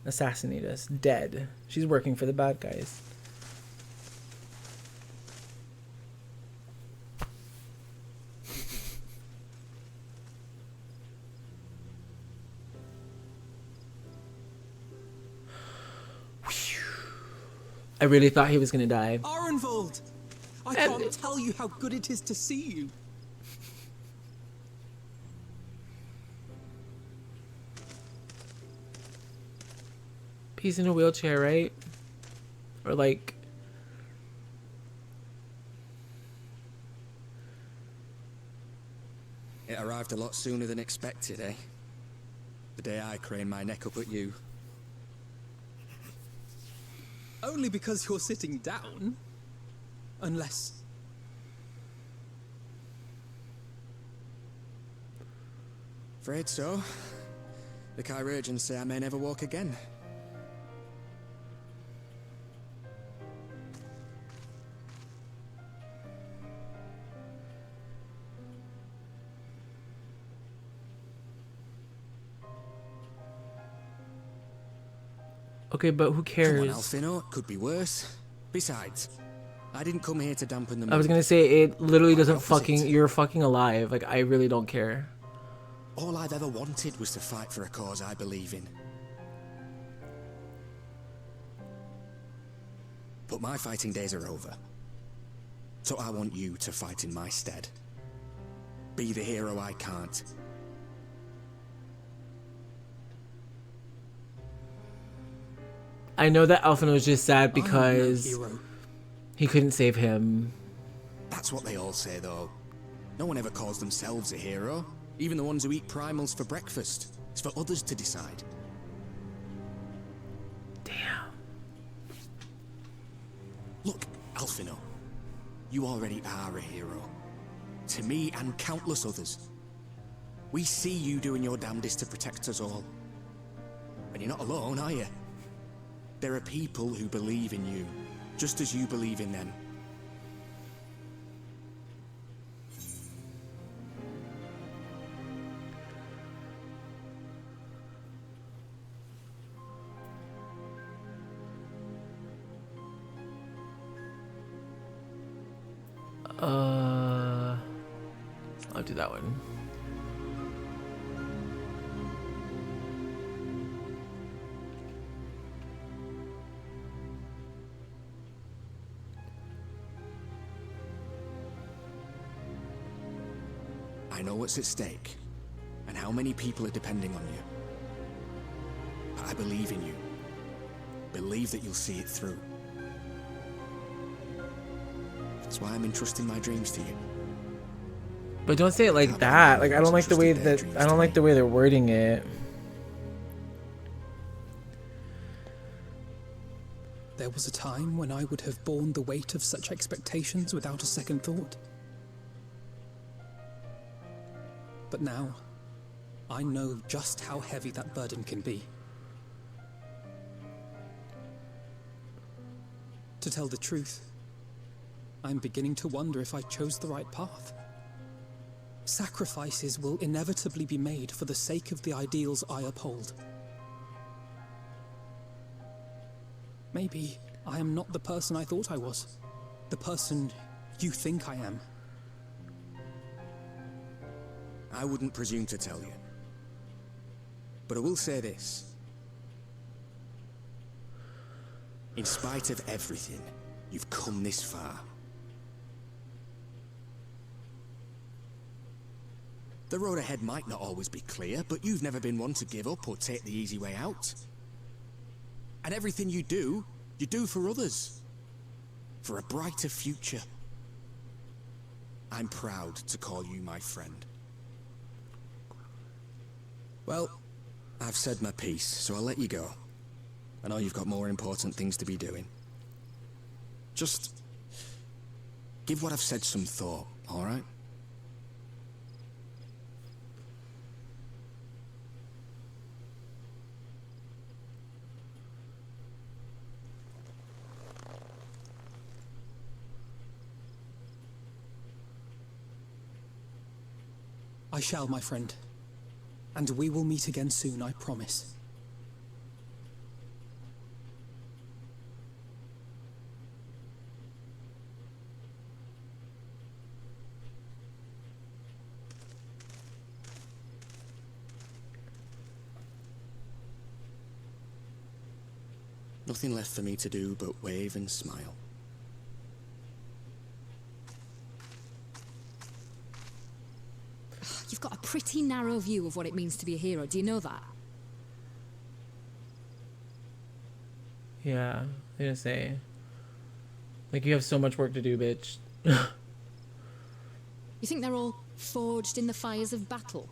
Assassinate us. Dead. She's working for the bad guys. I really thought he was gonna die. Arenvold! I can't tell you how good it is to see you. He's in a wheelchair, right? Or like... It arrived a lot sooner than expected, eh? The day I craned my neck up at you. Only because you're sitting down. Unless... Afraid so. The chirurgeons say I may never walk again. Okay, but who cares? Come on, Alphino. Could be worse. Besides, I didn't come here to dampen the mood. I was gonna say, it literally doesn't fucking... You're fucking alive. Like, I really don't care. All I've ever wanted was to fight for a cause I believe in. But my fighting days are over. So I want you to fight in my stead. Be the hero I can't. I know that Alphino was just sad because he couldn't save him. That's what they all say, though. No one ever calls themselves a hero. Even the ones who eat primals for breakfast. It's for others to decide. Damn. Look, Alphino. You already are a hero. To me and countless others. We see you doing your damnedest to protect us all. And you're not alone, are you? There are people who believe in you, just as you believe in them. do that one. I know what's at stake, and how many people are depending on you. But I believe in you. Believe that you'll see it through. That's why I'm entrusting my dreams to you. But don't say it like that. Like, I don't like the way that they're wording it. There was a time when I would have borne the weight of such expectations without a second thought. But now, I know just how heavy that burden can be. To tell the truth, I'm beginning to wonder if I chose the right path. Sacrifices will inevitably be made for the sake of the ideals I uphold. Maybe I am not the person I thought I was. The person you think I am. I wouldn't presume to tell you. But I will say this. In spite of everything, you've come this far. The road ahead might not always be clear, but you've never been one to give up or take the easy way out. And everything you do for others. For a brighter future. I'm proud to call you my friend. Well, I've said my piece, so I'll let you go. I know you've got more important things to be doing. Just give what I've said some thought, all right? I shall, my friend. And we will meet again soon, I promise. Nothing left for me to do but wave and smile. You've got a pretty narrow view of what it means to be a hero. Do you know that? Yeah, I'm gonna say. Like, you have so much work to do, bitch. You think they're all forged in the fires of battle?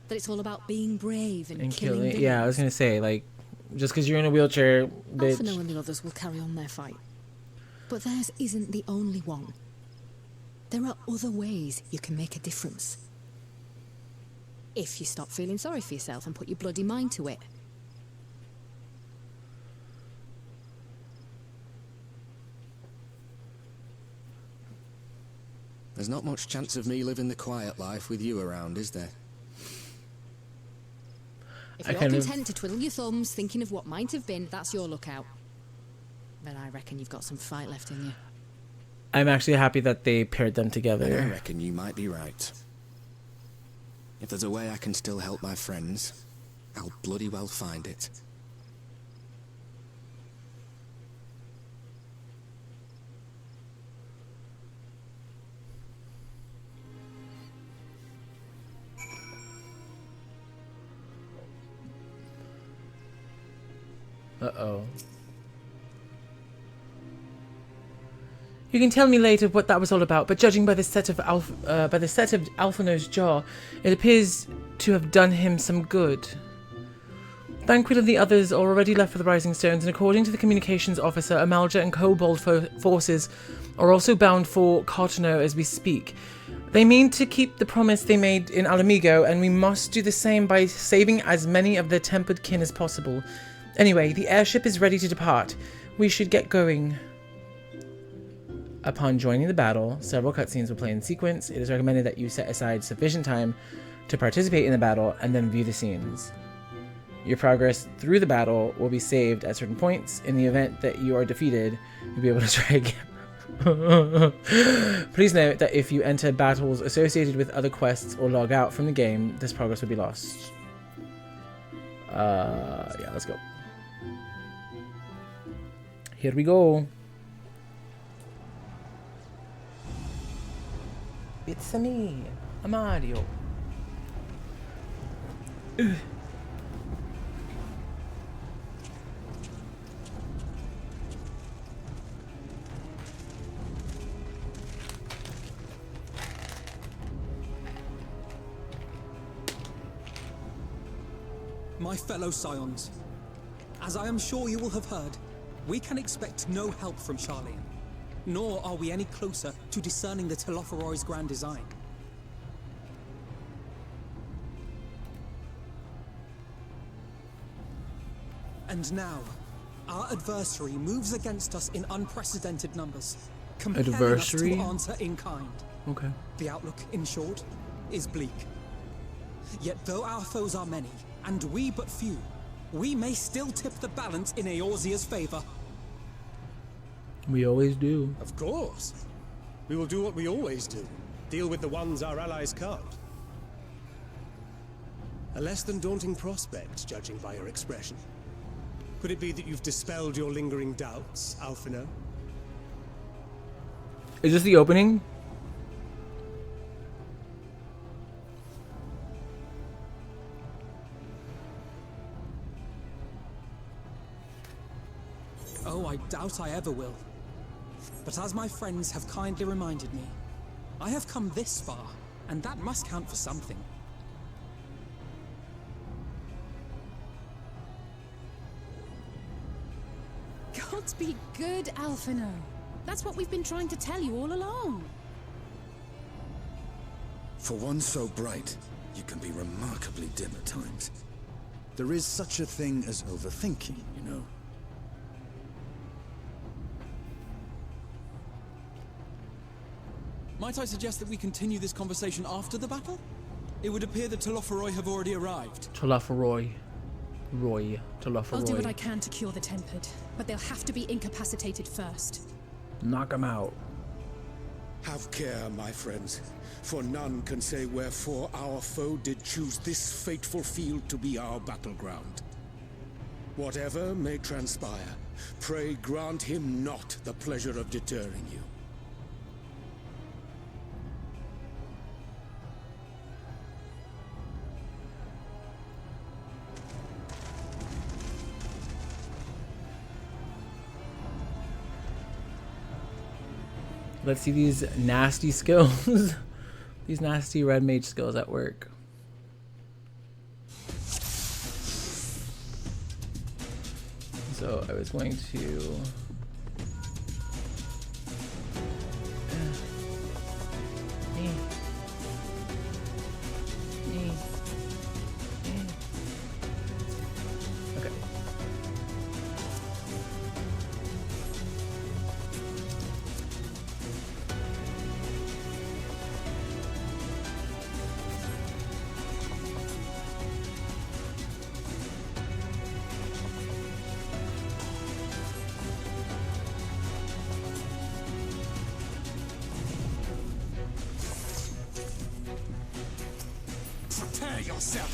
That it's all about being brave and killing villains? Yeah, I was gonna say, like, just because you're in a wheelchair, bitch. Alphino and the others will carry on their fight. But theirs isn't the only one. There are other ways you can make a difference. If you stop feeling sorry for yourself and put your bloody mind to it. There's not much chance of me living the quiet life with you around, is there? If you're content to twiddle your thumbs thinking of what might have been, that's your lookout. But I reckon you've got some fight left in you. I'm actually happy that they paired them together. And I reckon you might be right. If there's a way I can still help my friends, I'll bloody well find it. Uh-oh. You can tell me later what that was all about, but judging by the set of Alphino's jaw, it appears to have done him some good. Thancred and the others are already left for the Rising Stones, and according to the communications officer, Amalja and Kobold forces are also bound for Cotonou as we speak. They mean to keep the promise they made in Alamigo, and we must do the same by saving as many of their tempered kin as possible. Anyway, the airship is ready to depart. We should get going. Upon joining the battle, several cutscenes will play in sequence. It is recommended that you set aside sufficient time to participate in the battle and then view the scenes. Your progress through the battle will be saved at certain points. In the event that you are defeated, you'll be able to try again. Please note that if you enter battles associated with other quests or log out from the game, this progress will be lost. Yeah, let's go. Here we go. It's me, a Mario. My fellow Scions, as I am sure you will have heard, we can expect no help from Charlian, nor are we any closer to discerning the Telophoroi's grand design. And now, our adversary moves against us in unprecedented numbers, compelling Adversary? us to answer in kind. Okay. The outlook, in short, is bleak. Yet though our foes are many, and we but few, we may still tip the balance in Eorzea's favor. We always do. Of course. We will do what we always do. Deal with the ones our allies can't. A less than daunting prospect, judging by your expression. Could it be that you've dispelled your lingering doubts, Alphino? Is this the opening? Oh, I doubt I ever will. But as my friends have kindly reminded me, I have come this far, and that must count for something. God be good, Alphino. That's what we've been trying to tell you all along. For one so bright, you can be remarkably dim at times. There is such a thing as overthinking, you know. Might I suggest that we continue this conversation after the battle? It would appear that Telophoroi have already arrived. Telophoroi. I'll do what I can to cure the tempered, but they'll have to be incapacitated first. Knock him out. Have care, my friends, for none can say wherefore our foe did choose this fateful field to be our battleground. Whatever may transpire, pray grant him not the pleasure of deterring you. Let's see these nasty skills. These nasty red mage skills at work. So I was going to... Okay. Prepare yourself!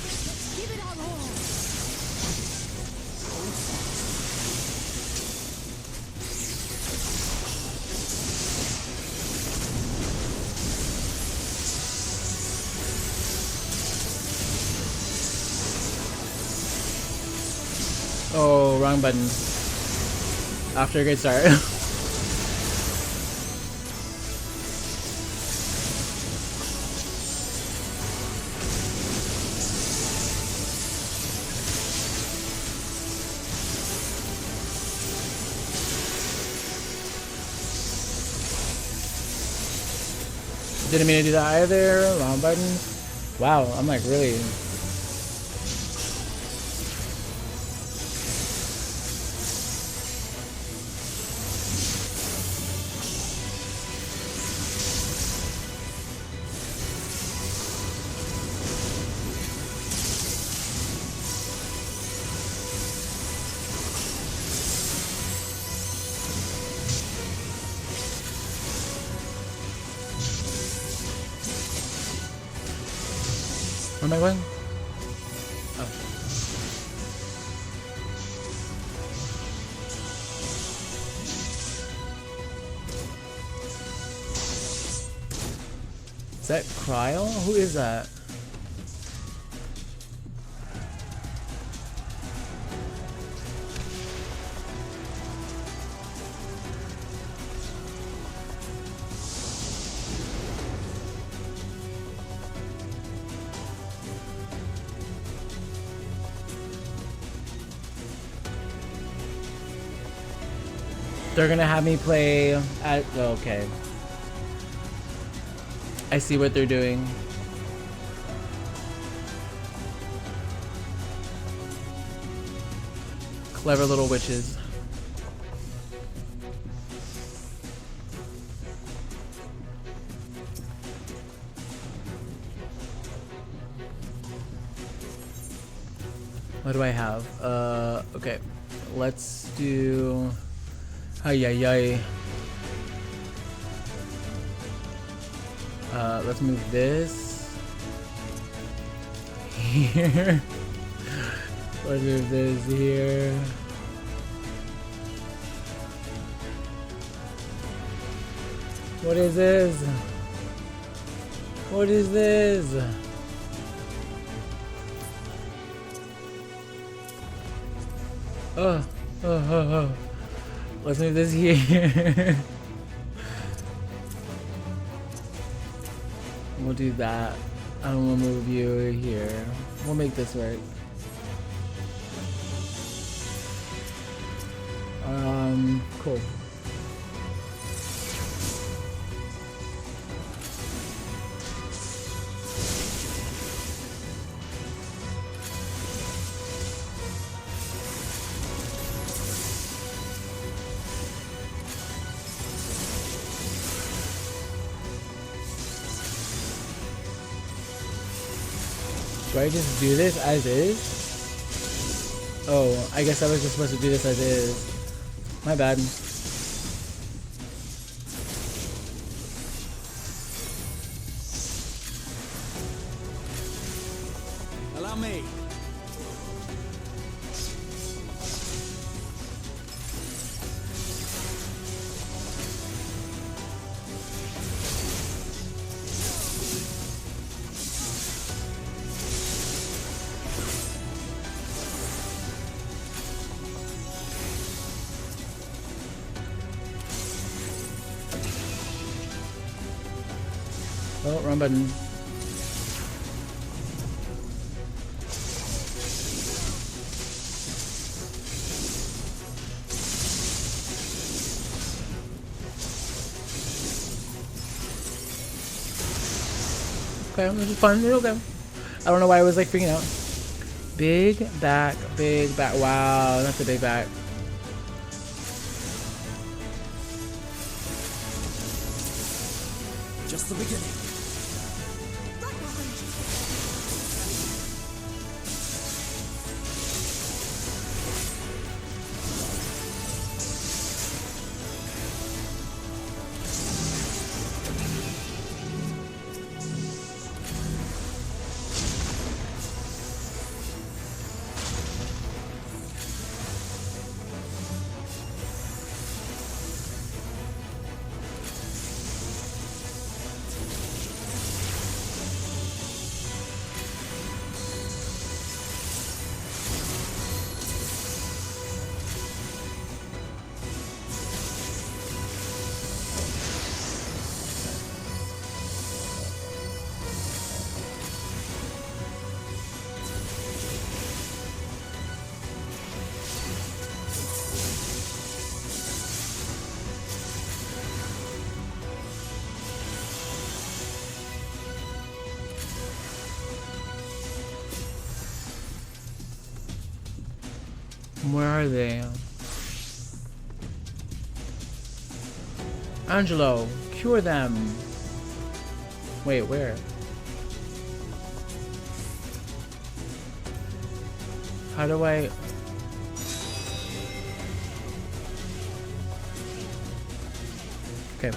Let's give it our all! Oh, wrong button. After a good start. Didn't mean to do that either. Wrong button. Wow, I'm like really... Where am I going? Oh. Is that Cryle? Who is that? They're gonna have me play at... Okay. I see what they're doing. Clever little witches. What do I have? Okay. Let's do... Ay, ay, ay. Let's move this here. Let's move this here. What is this? What is this? Oh. Let's move this here. We'll do that. I don't want to move you here. We'll make this work. Cool. Do I just do this as is? Oh, I guess I was just supposed to do this as is. My bad. Allow me. Oh, wrong button. Okay, this is fun. It's okay. I don't know why I was like freaking out. Big back, big back. Wow, that's a big back. Just the beginning. Where are they? Angelo, cure them. Wait, where? How do I... Okay.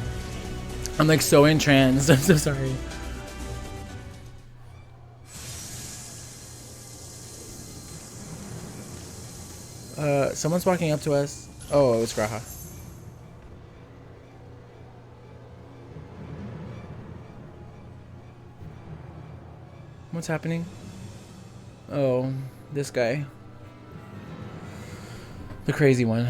I'm like so entranced. I'm so sorry. Someone's walking up to us. Oh, it's Graha. What's happening? Oh, this guy. The crazy one.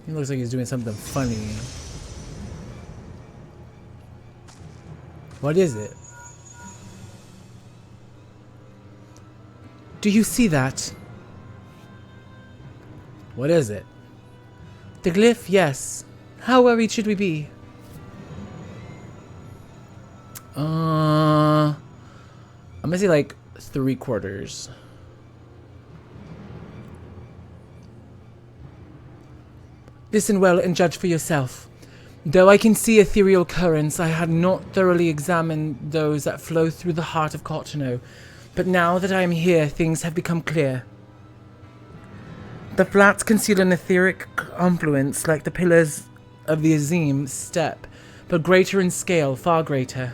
He looks like he's doing something funny. What is it? Do you see that? What is it? The glyph, yes. How worried should we be? I'm gonna say like 3/4. Listen well and judge for yourself. Though I can see ethereal currents, I had not thoroughly examined those that flow through the heart of Cotonou. But now that I am here, things have become clear. The flats conceal an etheric confluence like the pillars of the Azim step, but greater in scale, far greater.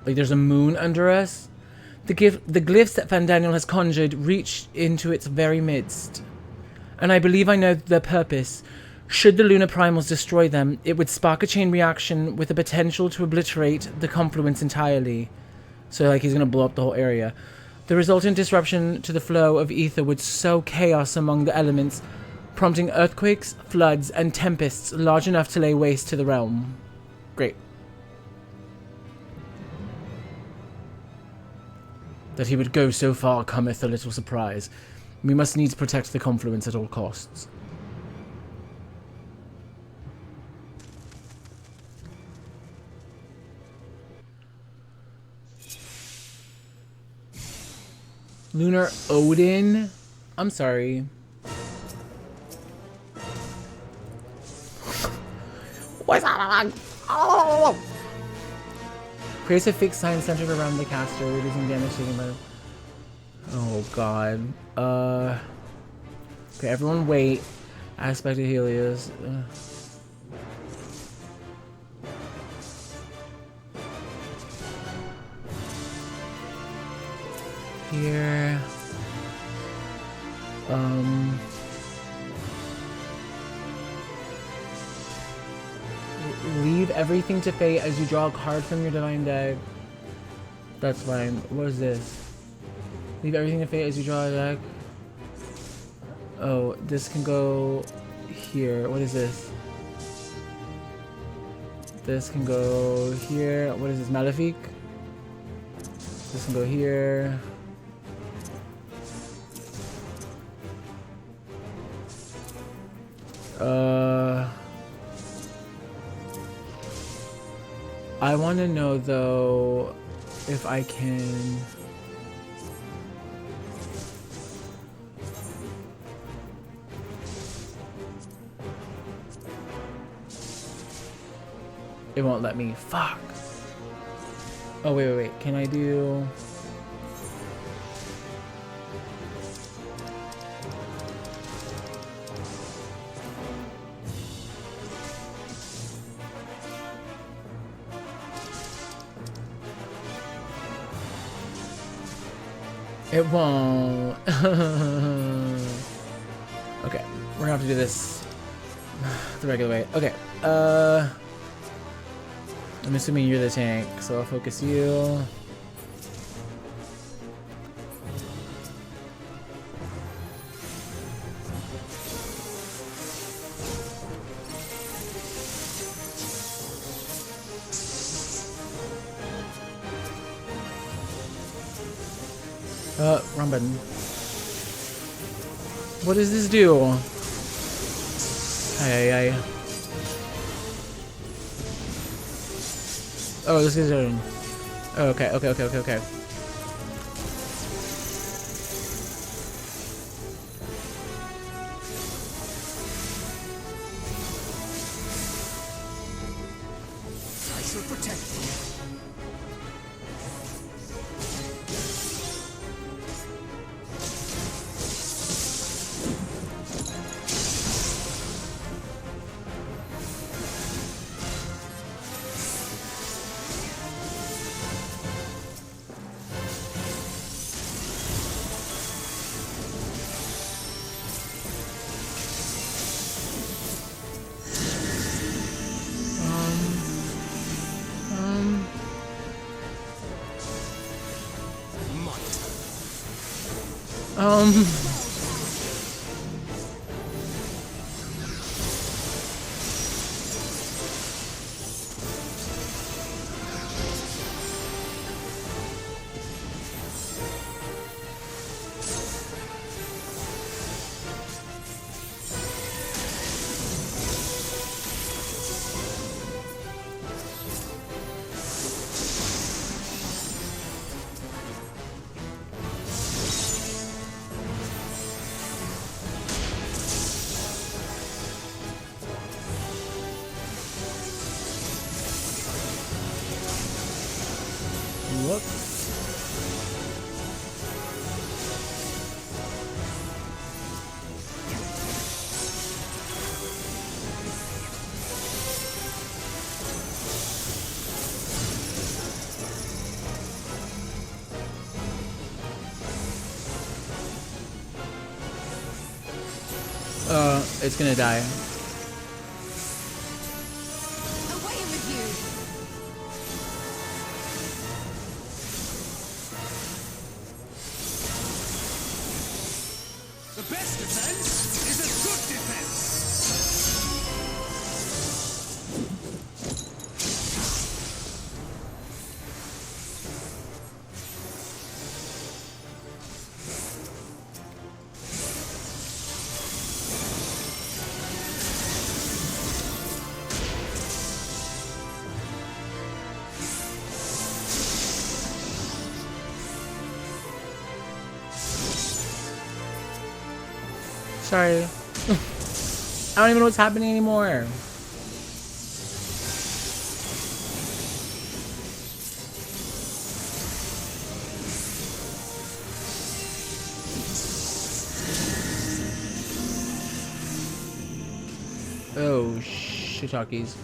Like there's a moon under us? The glyphs that Van Daniel has conjured reach into its very midst. And I believe I know their purpose. Should the lunar primals destroy them, it would spark a chain reaction with the potential to obliterate the confluence entirely. So like he's gonna blow up the whole area. The resultant disruption to the flow of ether would sow chaos among the elements, prompting earthquakes, floods, and tempests large enough to lay waste to the realm. Great. That he would go so far cometh a little surprise. We must needs protect the confluence at all costs. Lunar Odin? I'm sorry. What's that? Oh! Creates a fixed sign centered around the caster, reducing damage taken by... Oh god. Okay, everyone wait. Aspect of Helios. Here. Leave everything to fate as you draw a card from your divine deck. That's fine. What is this? Leave everything to fate as you draw a deck. Oh, this can go here. What is this? This can go here. What is this? Malefic? This can go here. I want to know though if I can. It won't let me. Fuck. Oh, wait. Can I do... It won't. Okay, we're gonna have to do this the regular way. Okay, I'm assuming you're the tank, so I'll focus you. Wrong button. What does this do? Aye. Oh, this is turn. Oh, okay. I shall protect you. It's gonna die. Away with you! The best defense is a good defense! Sorry. I don't even know what's happening anymore. Oh, shiitakes.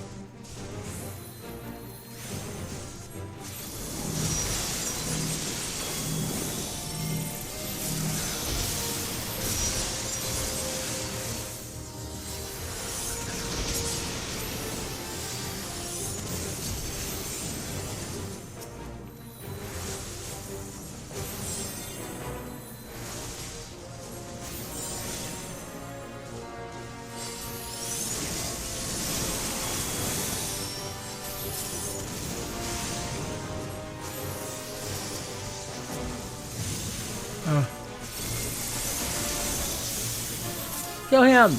Kill him!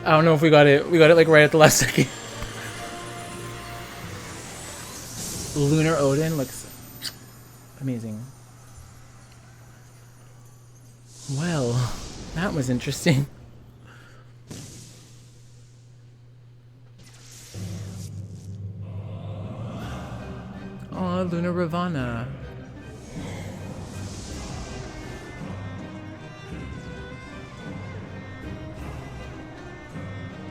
I don't know if we got it. We got it like right at the last second. Lunar Odin looks amazing. Well, that was interesting. Oh, Luna Ravana.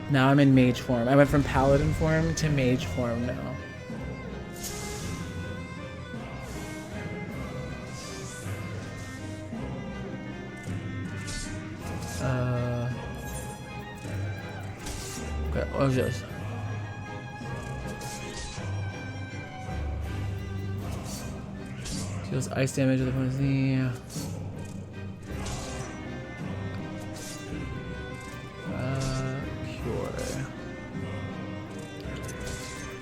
Now I'm in mage form. I went from paladin form to mage form now. Okay, what was this? Deals ice damage to the opponent's knee. Cure.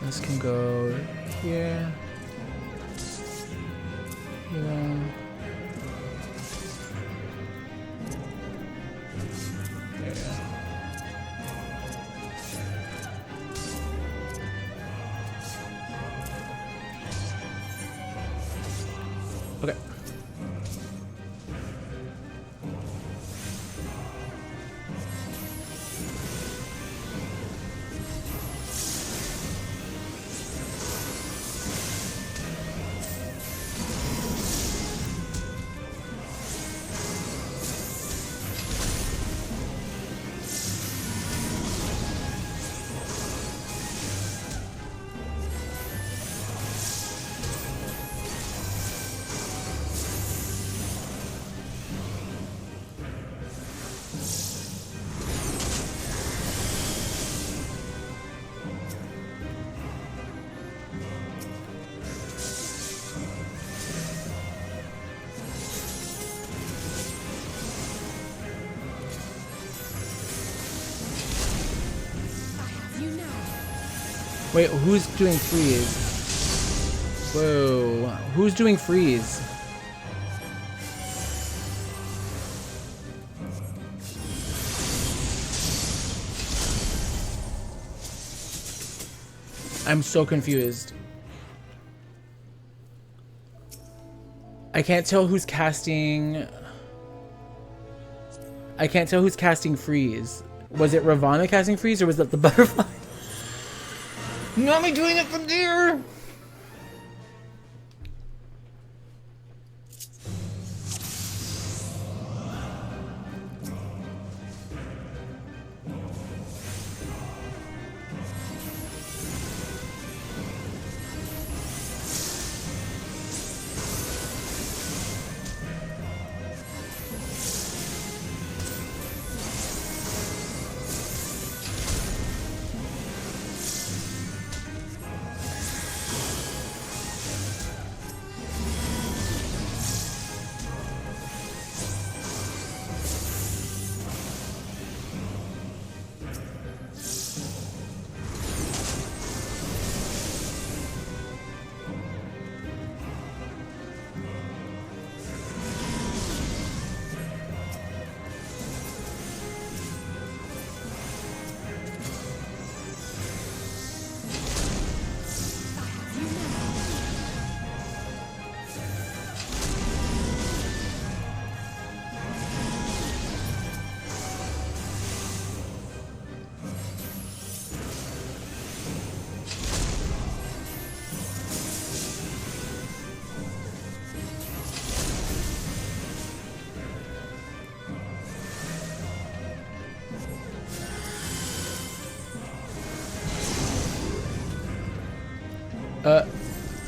This can go here. Here. Okay. Wait, who's doing freeze? Whoa, who's doing freeze? I'm so confused. I can't tell who's casting... I can't tell who's casting freeze. Was it Ravana casting freeze or was it the butterfly? Not me doing it from there!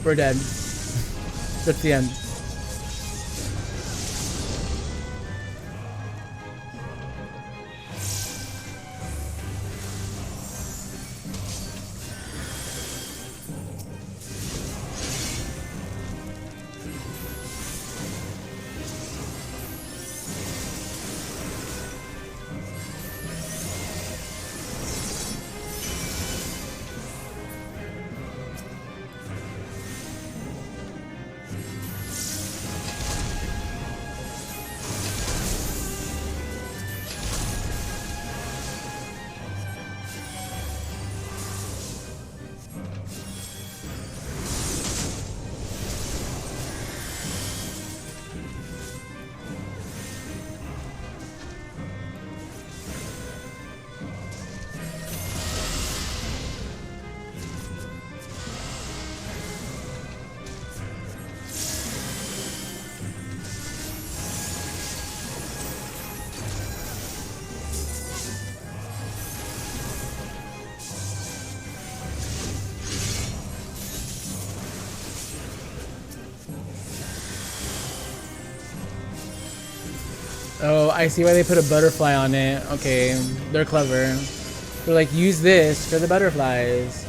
We're dead. That's the end. Oh, I see why they put a butterfly on it. Okay, they're clever. They're like, use this for the butterflies.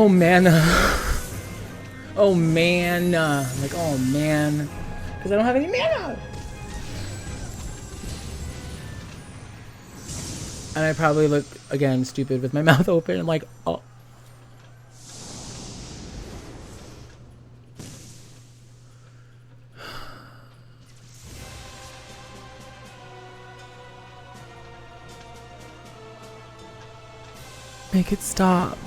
Oh, mana. Oh, mana. Like, oh, man. Because I don't have any mana. And I probably look, again, stupid with my mouth open. I'm like, oh. Make it stop.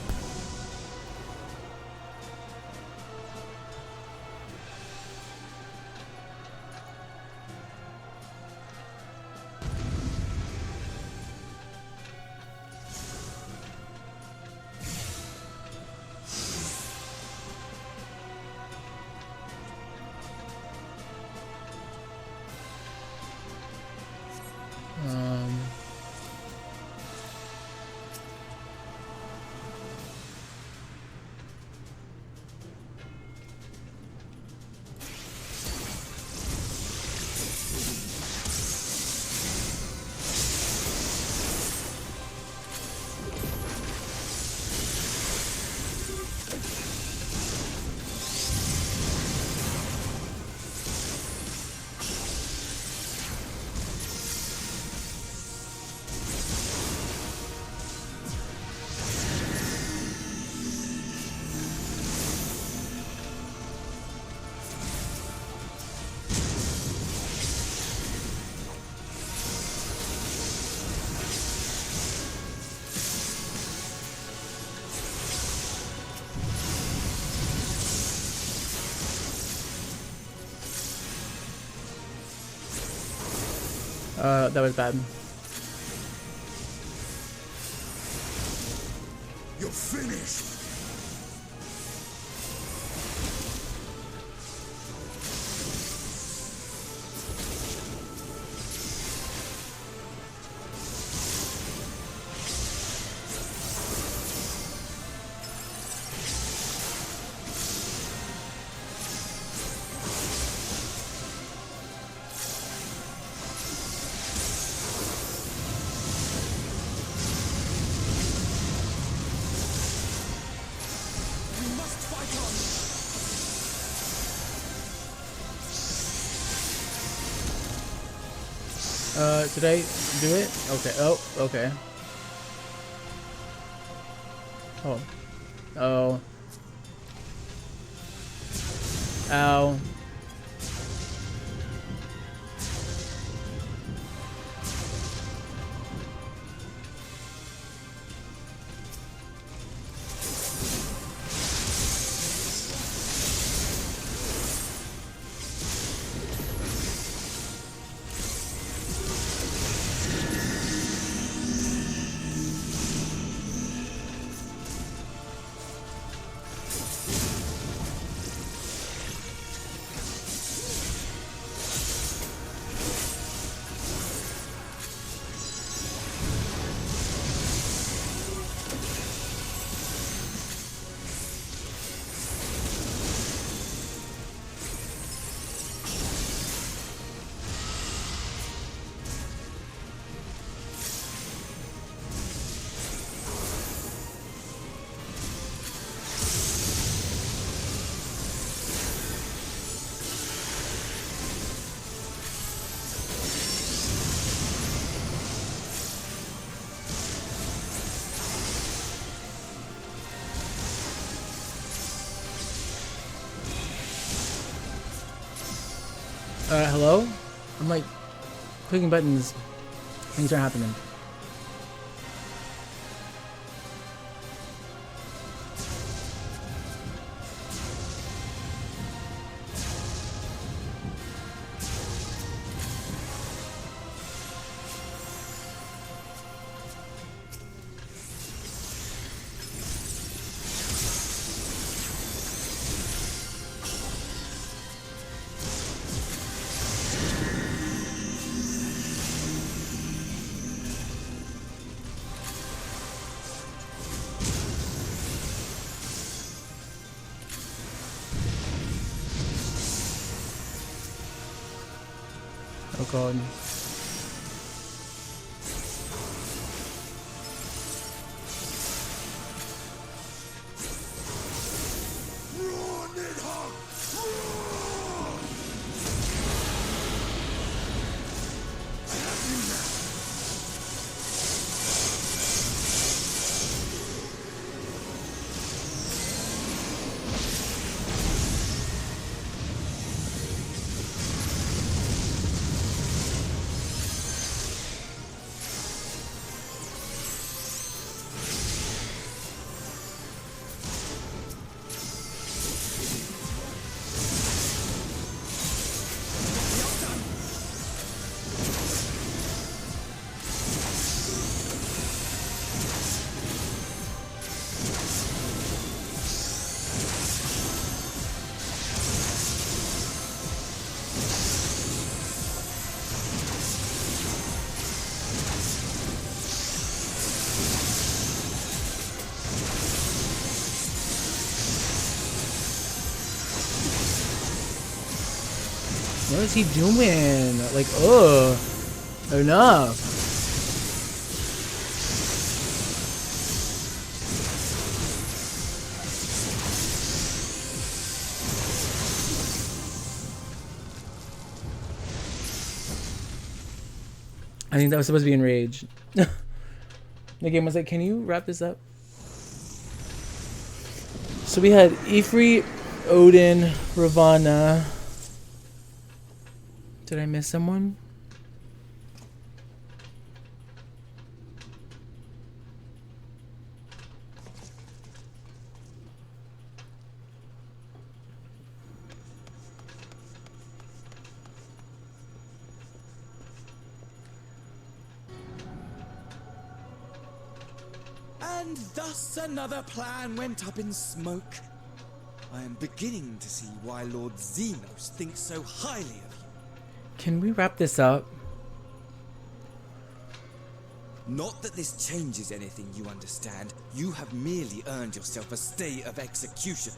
That was bad. You're finished! Did I do it? Okay. Oh, okay. Oh. Oh. Ow. Hello? I'm like clicking buttons. Things are happening. Oh god. What is he doing? Like, ugh. Enough. I think that was supposed to be enraged. The game was like, can you wrap this up? So we had Ifrit, Odin, Ravana. Did I miss someone? And thus another plan went up in smoke. I am beginning to see why Lord Xenos thinks so highly of you. Can we wrap this up? Not that this changes anything, you understand. You have merely earned yourself a stay of execution.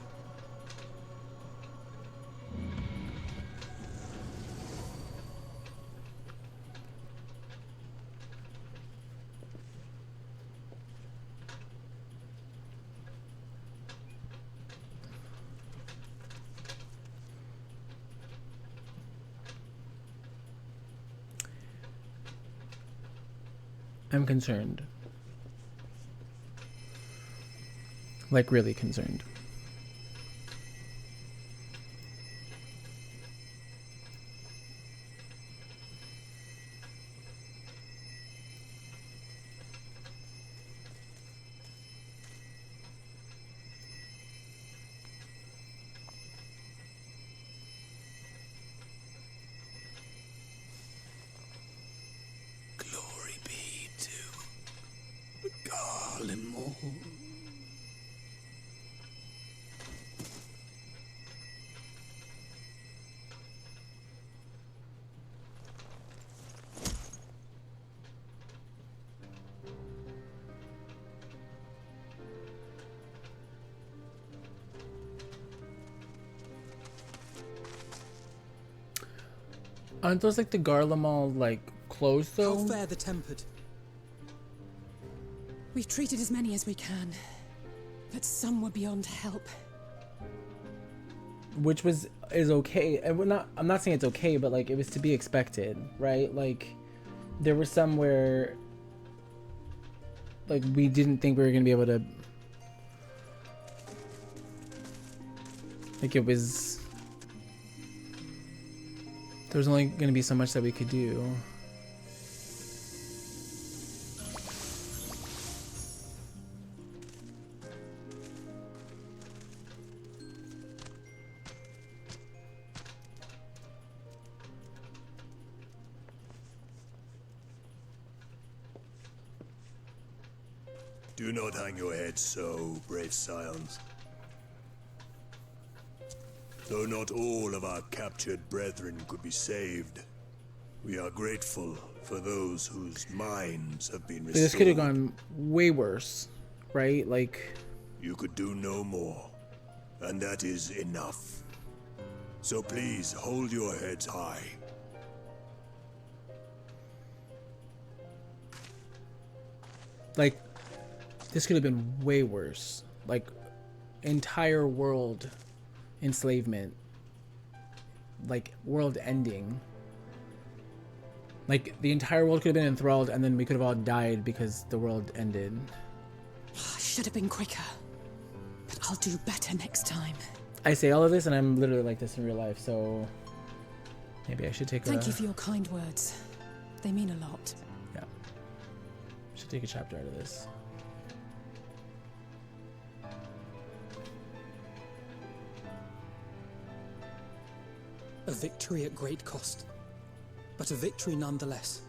I'm concerned. Like, really concerned. Aren't those like the Garlemald like closed though? How fare the tempered? We've treated as many as we can, but some were beyond help. Which is okay. I'm not saying it's okay, but like it was to be expected, right? Like there were some where like we didn't think we were gonna be able to, like it was, there was only gonna be so much that we could do. Do not hang your head so, brave scions. Though not all of our captured brethren could be saved, we are grateful for those whose minds have been restored. This could have gone way worse, right? Like, you could do no more, and that is enough. So please hold your heads high. Like, this could have been way worse. Like, entire world enslavement. Like, world ending. Like, the entire world could have been enthralled, and then we could have all died because the world ended. I should have been quicker, but I'll do better next time. I say all of this, and I'm literally like this in real life, so maybe I should take Thank you for your kind words. They mean a lot. Yeah. I should take a chapter out of this. A victory at great cost, but a victory nonetheless.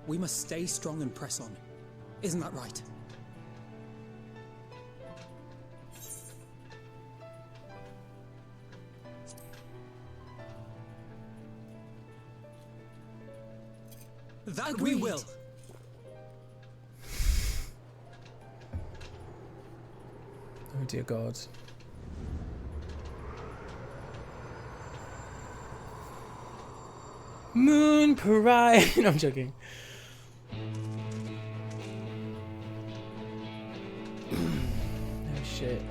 We must stay strong and press on. Isn't that right? That Agreed. we will. Oh dear God. Moon Parade. No, I'm joking. Oh shit.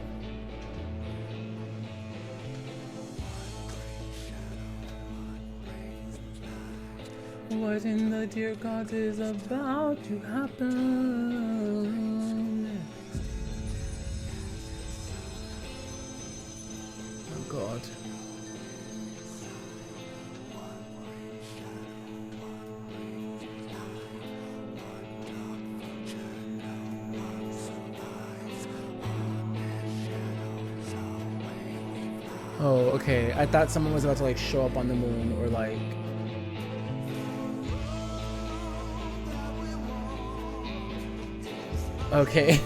What in the dear gods is about to happen? Oh god. Oh, okay. I thought someone was about to like show up on the moon or like... Okay.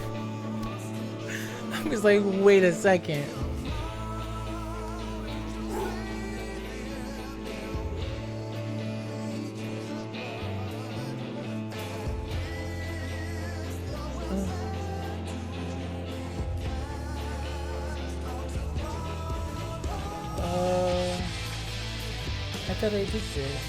I was like, wait a second. I thought I did this.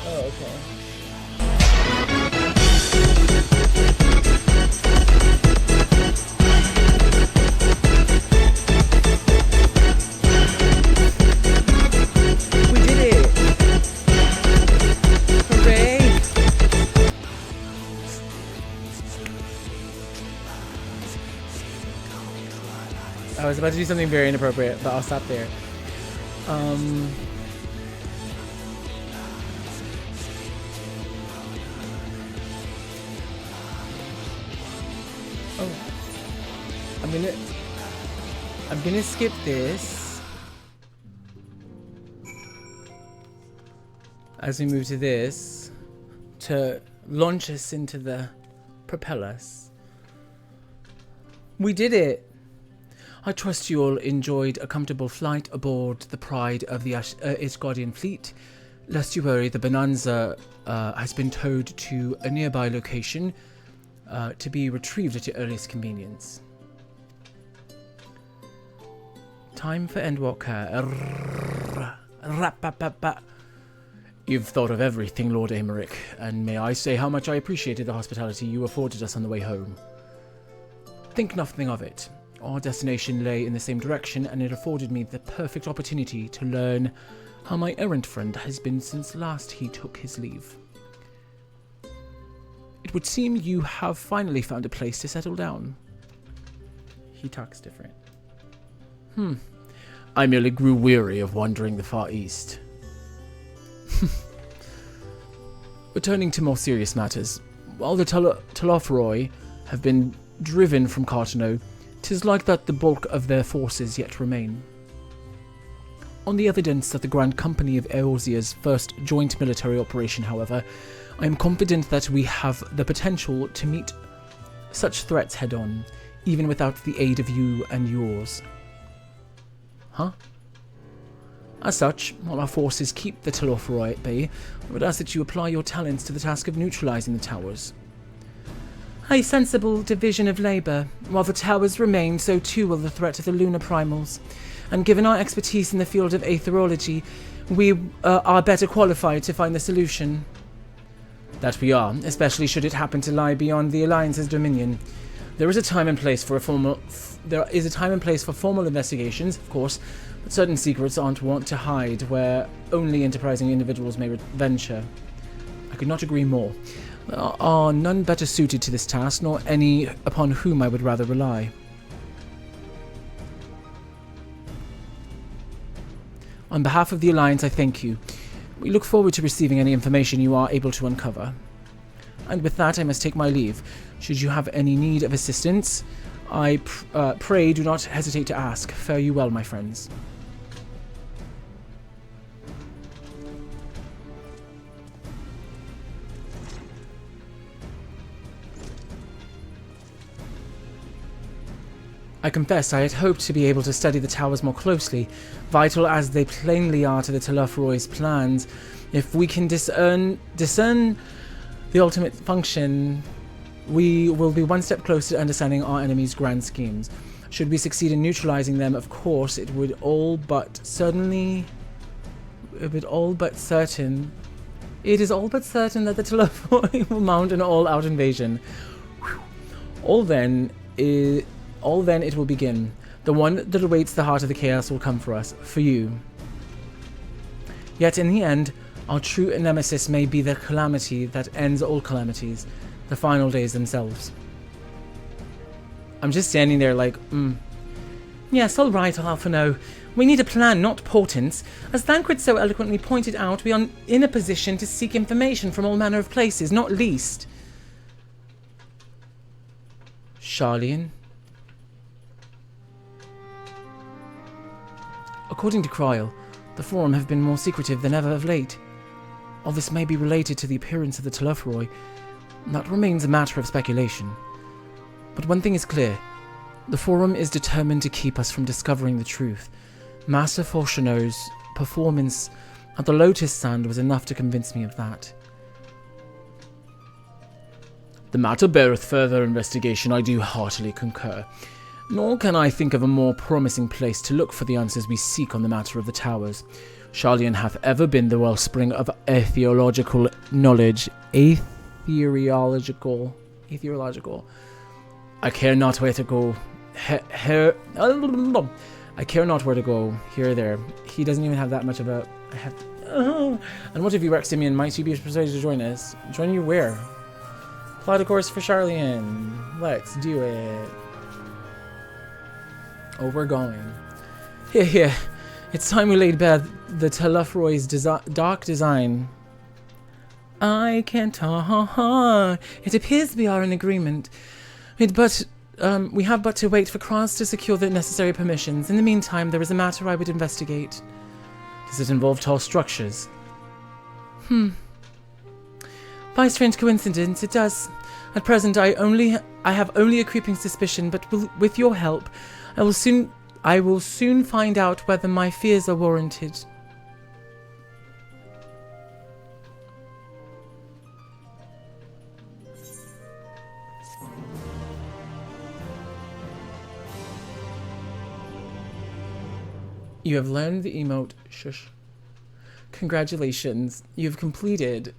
Oh, okay. We did it! Hooray! I was about to do something very inappropriate, but I'll stop there. Oh. I'm gonna skip this as we move to this to launch us into the propellers. We did it! I trust you all enjoyed a comfortable flight aboard the Pride of the Ishgardian fleet. Lest you worry, the Bonanza has been towed to a nearby location to be retrieved at your earliest convenience. Time for Endwalker. You've thought of everything, Lord Aymeric, and may I say how much I appreciated the hospitality you afforded us on the way home. Think nothing of it. Our destination lay in the same direction, and it afforded me the perfect opportunity to learn how my errant friend has been since last he took his leave. It would seem you have finally found a place to settle down. He talks different. I merely grew weary of wandering the Far East. Returning to more serious matters, while the Telophoroi have been driven from Cartano, 'tis like that the bulk of their forces yet remain. On the evidence that the Grand Company of Eorzea's first joint military operation, however, I am confident that we have the potential to meet such threats head-on, even without the aid of you and yours. Huh? As such, while our forces keep the Telophoroi at bay, I would ask that you apply your talents to the task of neutralizing the towers. A sensible division of labour. While the towers remain, so too will the threat of the lunar primals. And given our expertise in the field of aetherology, we are better qualified to find the solution. That we are, especially should it happen to lie beyond the Alliance's dominion. There is a time and place for formal investigations, of course, but certain secrets aren't wont to hide where only enterprising individuals may venture. I could not agree more. There are none better suited to this task, nor any upon whom I would rather rely. On behalf of the Alliance, I thank you. We look forward to receiving any information you are able to uncover. And with that, I must take my leave. Should you have any need of assistance, I pray do not hesitate to ask. Fare you well, my friends. I confess I had hoped to be able to study the towers more closely, vital as they plainly are to the Telophoroi's plans. If we can discern the ultimate function, we will be one step closer to understanding our enemy's grand schemes. Should we succeed in neutralizing them, of course, it would all but certain that the Telophoi will mount an all-out invasion. All then it will begin. The one that awaits the heart of the chaos will come for us, for you. Yet in the end, our true nemesis may be the calamity that ends all calamities, the final days themselves. I'm just standing there like, Yes, all right, Alphino. We need a plan, not portents. As Thancred so eloquently pointed out, we are in a position to seek information from all manner of places, not least Sharlayan. According to Kryl, the Forum have been more secretive than ever of late. All this may be related to the appearance of the Telophoi. That remains a matter of speculation. But one thing is clear. The Forum is determined to keep us from discovering the truth. Master Fortuno's performance at the Lotus Sand was enough to convince me of that. The matter beareth further investigation, I do heartily concur. Nor can I think of a more promising place to look for the answers we seek on the matter of the towers. Sharlayan hath ever been the wellspring of atheological knowledge. Atheological. I care not where to go. I care not where to go, here or there. He doesn't even have that much of a... And what if you were Eximian? Might you be persuaded to join us? Join you where? Plot a course for Sharlayan. Let's do it. Oh, we're going. Here. It's time we laid bare the Telophoi's dark design. I can't... It appears we are in agreement. We have but to wait for Kraz to secure the necessary permissions. In the meantime, there is a matter I would investigate. Does it involve tall structures? By strange coincidence, it does. At present, I have only a creeping suspicion, but with your help, I will soon find out whether my fears are warranted. You have learned the emote. Shush. Congratulations. You have completed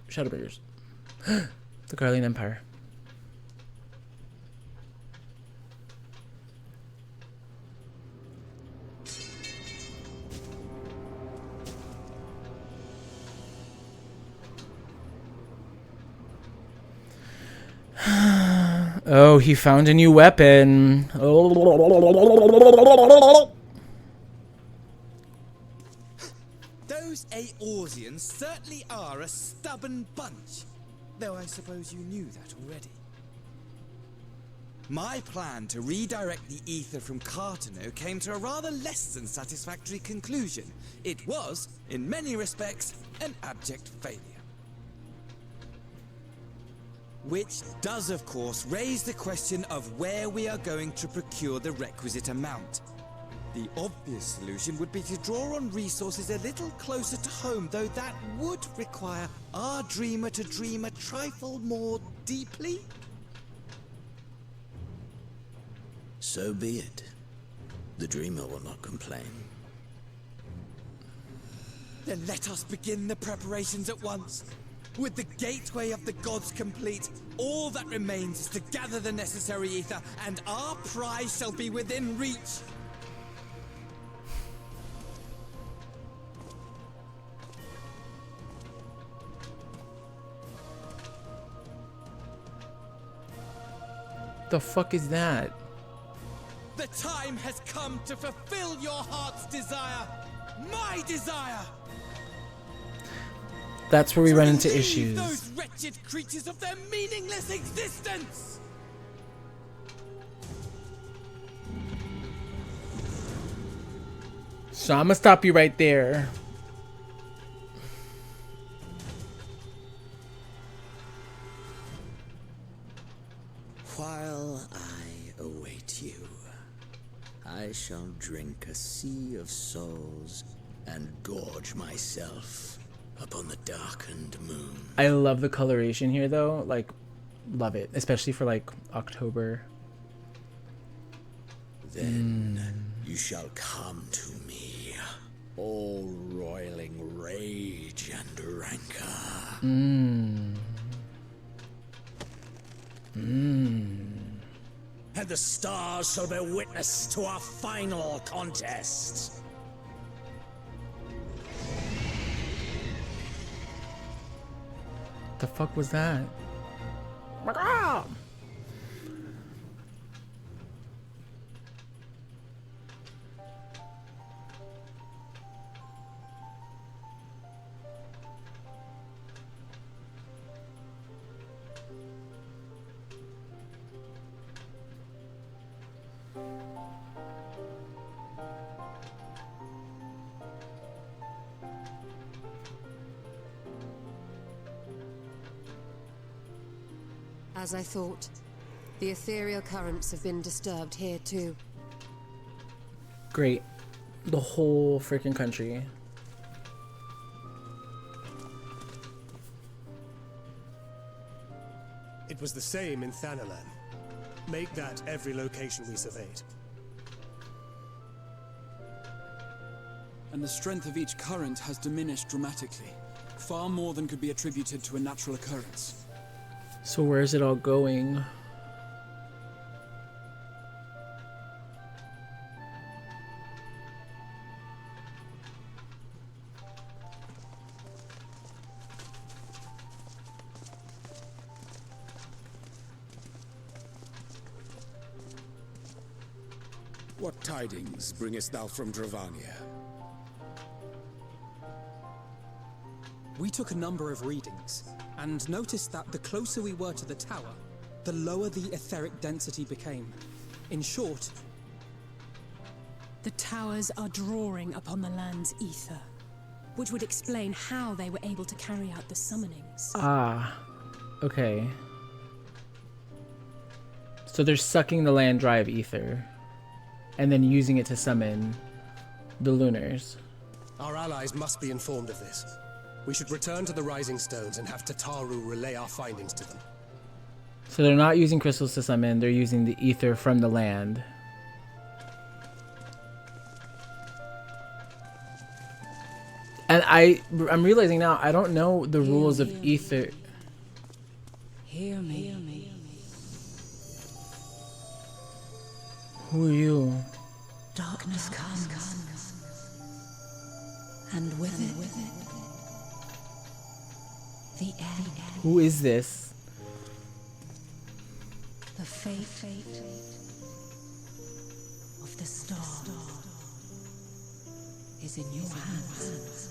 Shadowbringers. The Garlean Empire. Oh, he found a new weapon. Those Eorzeans certainly are a stubborn bunch, though I suppose you knew that already. My plan to redirect the ether from Cartano came to a rather less than satisfactory conclusion. It was, in many respects, an abject failure. Which does, of course, raise the question of where we are going to procure the requisite amount. The obvious solution would be to draw on resources a little closer to home, though that would require our dreamer to dream a trifle more deeply. So be it. The dreamer will not complain. Then let us begin the preparations at once. With the gateway of the gods complete, all that remains is to gather the necessary ether, and our prize shall be within reach. The fuck is that? The time has come to fulfill your heart's desire, my desire. That's where we run into issues. Those wretched creatures of their meaningless existence. So I'm gonna stop you right there. While I await you, I shall drink a sea of souls and gorge myself upon the darkened moon. I love the coloration here though, like love it, especially for like October. Then you shall come to me, all roiling rage and rancor. And the stars shall bear witness to our final contest. The fuck was that? As I thought, the ethereal currents have been disturbed here too. Great. The whole freaking country. It was the same in Thanalan. Make that every location we surveyed. And the strength of each current has diminished dramatically. Far more than could be attributed to a natural occurrence. So where's it all going? What tidings bringest thou from Dravania? We took a number of readings, and noticed that the closer we were to the tower, the lower the etheric density became. In short, The towers are drawing upon the land's ether, which would explain how they were able to carry out the summonings. Ah, okay. So they're sucking the land dry of ether, and then using it to summon the Lunars. Our allies must be informed of this. We should return to the Rising Stones and have Tataru relay our findings to them. So they're not using crystals to summon, they're using the ether from the land. And I'm realizing now, I don't know the rules of ether. Hear me. Who are you? Darkness comes, and with it, the end. Who is this? The fate of the star is in your hands.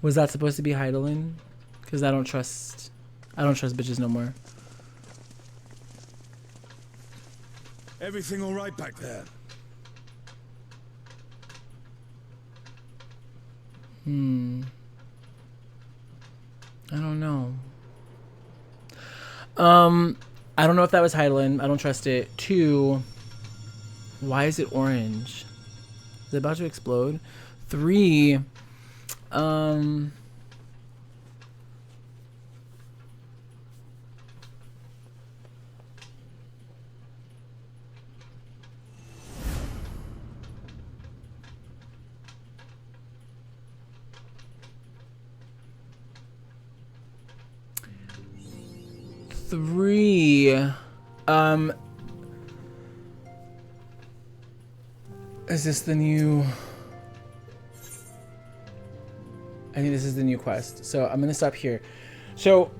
Was that supposed to be Heidelin? Because I don't trust bitches no more. Everything all right back there? I don't know. I don't know if that was Heidelin. I don't trust it. 2, why is it orange? Is it about to explode? 3, is this the new... I think this is the new quest. So I'm going to stop here. So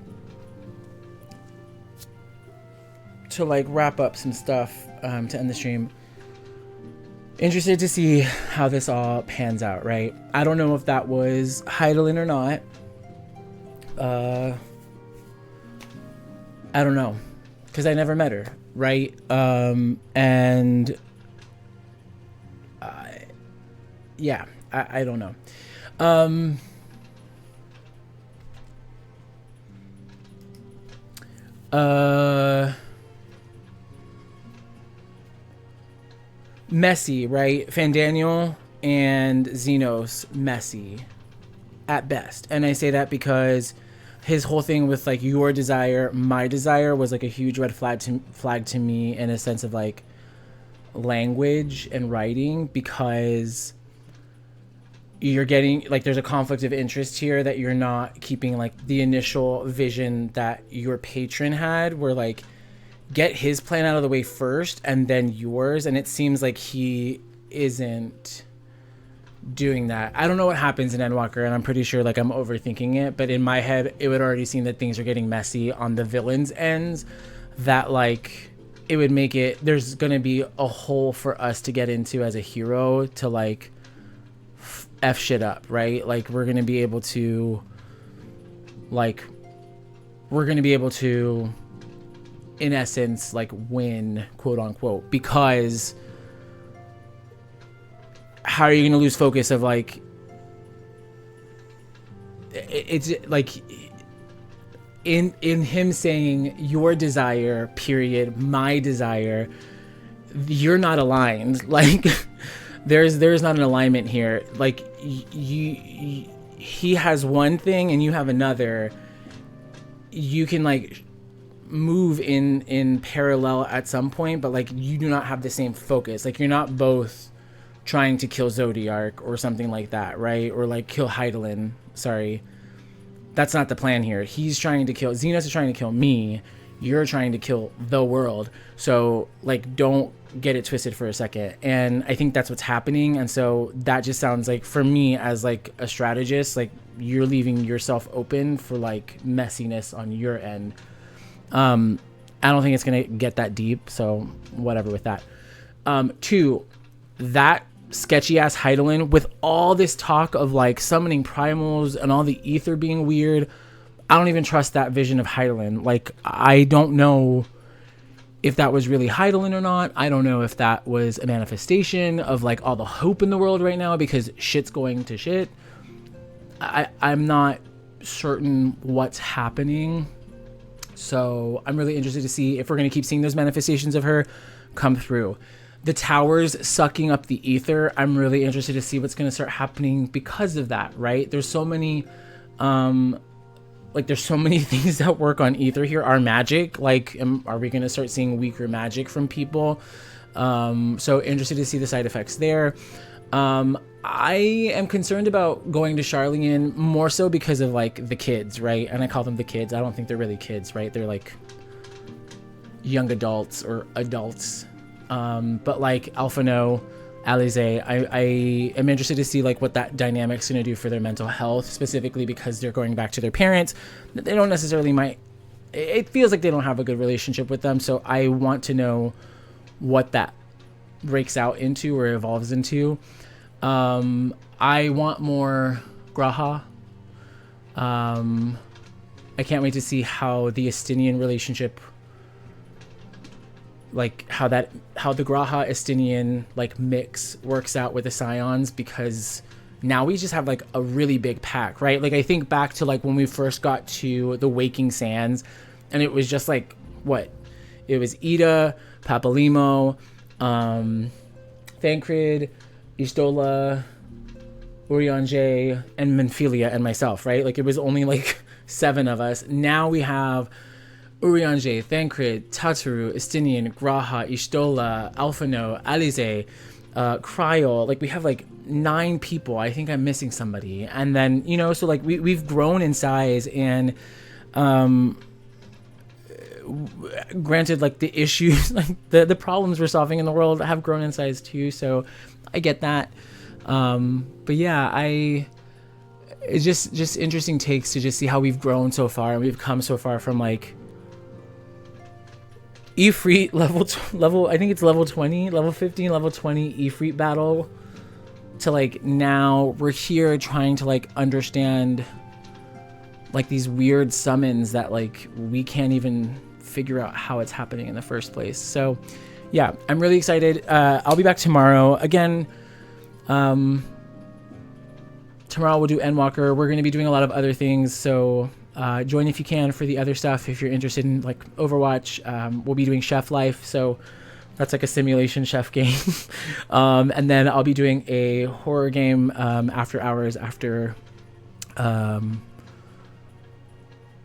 to like wrap up some stuff to end the stream. Interested to see how this all pans out, right? I don't know if that was Heidelin or not. I don't know, because I never met her, right? Yeah, I don't know. Messy, right? Fandaniel and Xenos, messy at best. And I say that because his whole thing with like your desire, my desire was like a huge red flag to me in a sense of like language and writing, because you're getting like there's a conflict of interest here that you're not keeping like the initial vision that your patron had, where like get his plan out of the way first and then yours, and it seems like he isn't doing that. I don't know what happens in Endwalker, and I'm pretty sure like I'm overthinking it, but in my head it would already seem that things are getting messy on the villain's ends, that like it would make it, there's gonna be a hole for us to get into as a hero to like F shit up, right? Like we're gonna be able to in essence like win, quote unquote, because how are you going to lose focus of like it's like in him saying your desire period, my desire, you're not aligned. Like there's not an alignment here. Like he has one thing and you have another. You can like move in parallel at some point, but like you do not have the same focus. Like you're not both trying to kill Zodiark or something like that, right? Or like kill Hydaelyn. Sorry, that's not the plan here. He's trying to kill, Xenos is trying to kill me, you're trying to kill the world. So like don't get it twisted for a second. And I think that's what's happening. And so that just sounds like, for me as like a strategist, like you're leaving yourself open for like messiness on your end. I don't think it's gonna get that deep, so whatever with that. Two, that sketchy ass Hydaelyn with all this talk of like summoning primals and all the ether being weird, I don't even trust that vision of Hydaelyn. Like I don't know if that was really Hydaelyn or not. I don't know if that was a manifestation of like all the hope in the world right now because shit's going to shit. I'm not certain what's happening. So I'm really interested to see if we're going to keep seeing those manifestations of her come through. The towers sucking up the ether, I'm really interested to see what's going to start happening because of that, right? There's so many there's so many things that work on ether here. Our magic, like are we going to start seeing weaker magic from people? So interested to see the side effects there. I am concerned about going to Charlian more so because of like the kids, right? And I call them the kids. I don't think they're really kids, right? They're like young adults or adults. But like Alphino, Alize, I am interested to see like what that dynamic's going to do for their mental health, specifically because they're going back to their parents. They don't necessarily it feels like they don't have a good relationship with them. So I want to know what that breaks out into or evolves into. I want more Graha. I can't wait to see how the Estinian relationship, like how the Graha Estinian like mix works out with the Scions, because now we just have like a really big pack, right? Like I think back to like when we first got to the Waking Sands, and it was just like what? It was Ida, Papalimo, Thancred, Istola, Urianger, and Menphilia, and myself, right? Like it was only like 7 of us. Now we have Urianger, Thancred, Tataru, Estinian, Graha, Istola, Alphino, Alize, Cryol. Like we have like 9 people. I think I'm missing somebody. And then, you know, so like we've grown in size, and granted, like the issues, like the problems we're solving in the world have grown in size too. So I get that. But yeah, it's just interesting takes to just see how we've grown so far, and we've come so far from like Ifrit level, I think it's level 20, level 15, level 20 Ifrit battle, to like now we're here trying to like understand like these weird summons that like we can't even figure out how it's happening in the first place. So yeah, I'm really excited. I'll be back tomorrow again. Tomorrow we'll do Endwalker. We're going to be doing a lot of other things, so join if you can for the other stuff. If you're interested in like Overwatch, we'll be doing Chef Life, so that's like a simulation chef game. And then I'll be doing a horror game after hours, after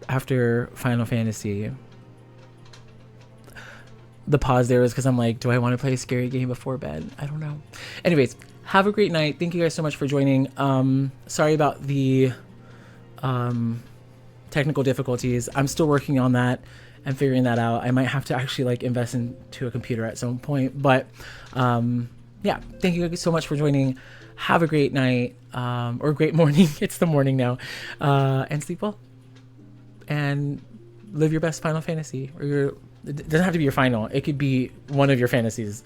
after Final Fantasy. The pause there was because I'm like, do I want to play a scary game before bed? I don't know. Anyways, have a great night. Thank you guys so much for joining. Sorry about the technical difficulties. I'm still working on that and figuring that out. I might have to actually like invest into a computer at some point. But yeah, thank you so much for joining. Have a great night or great morning. It's the morning now. And sleep well. And live your best Final Fantasy. Or it doesn't have to be your final. It could be one of your fantasies.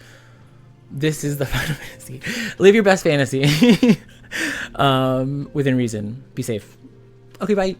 This is the Final Fantasy. Live your best fantasy. Within reason. Be safe. Okay, bye.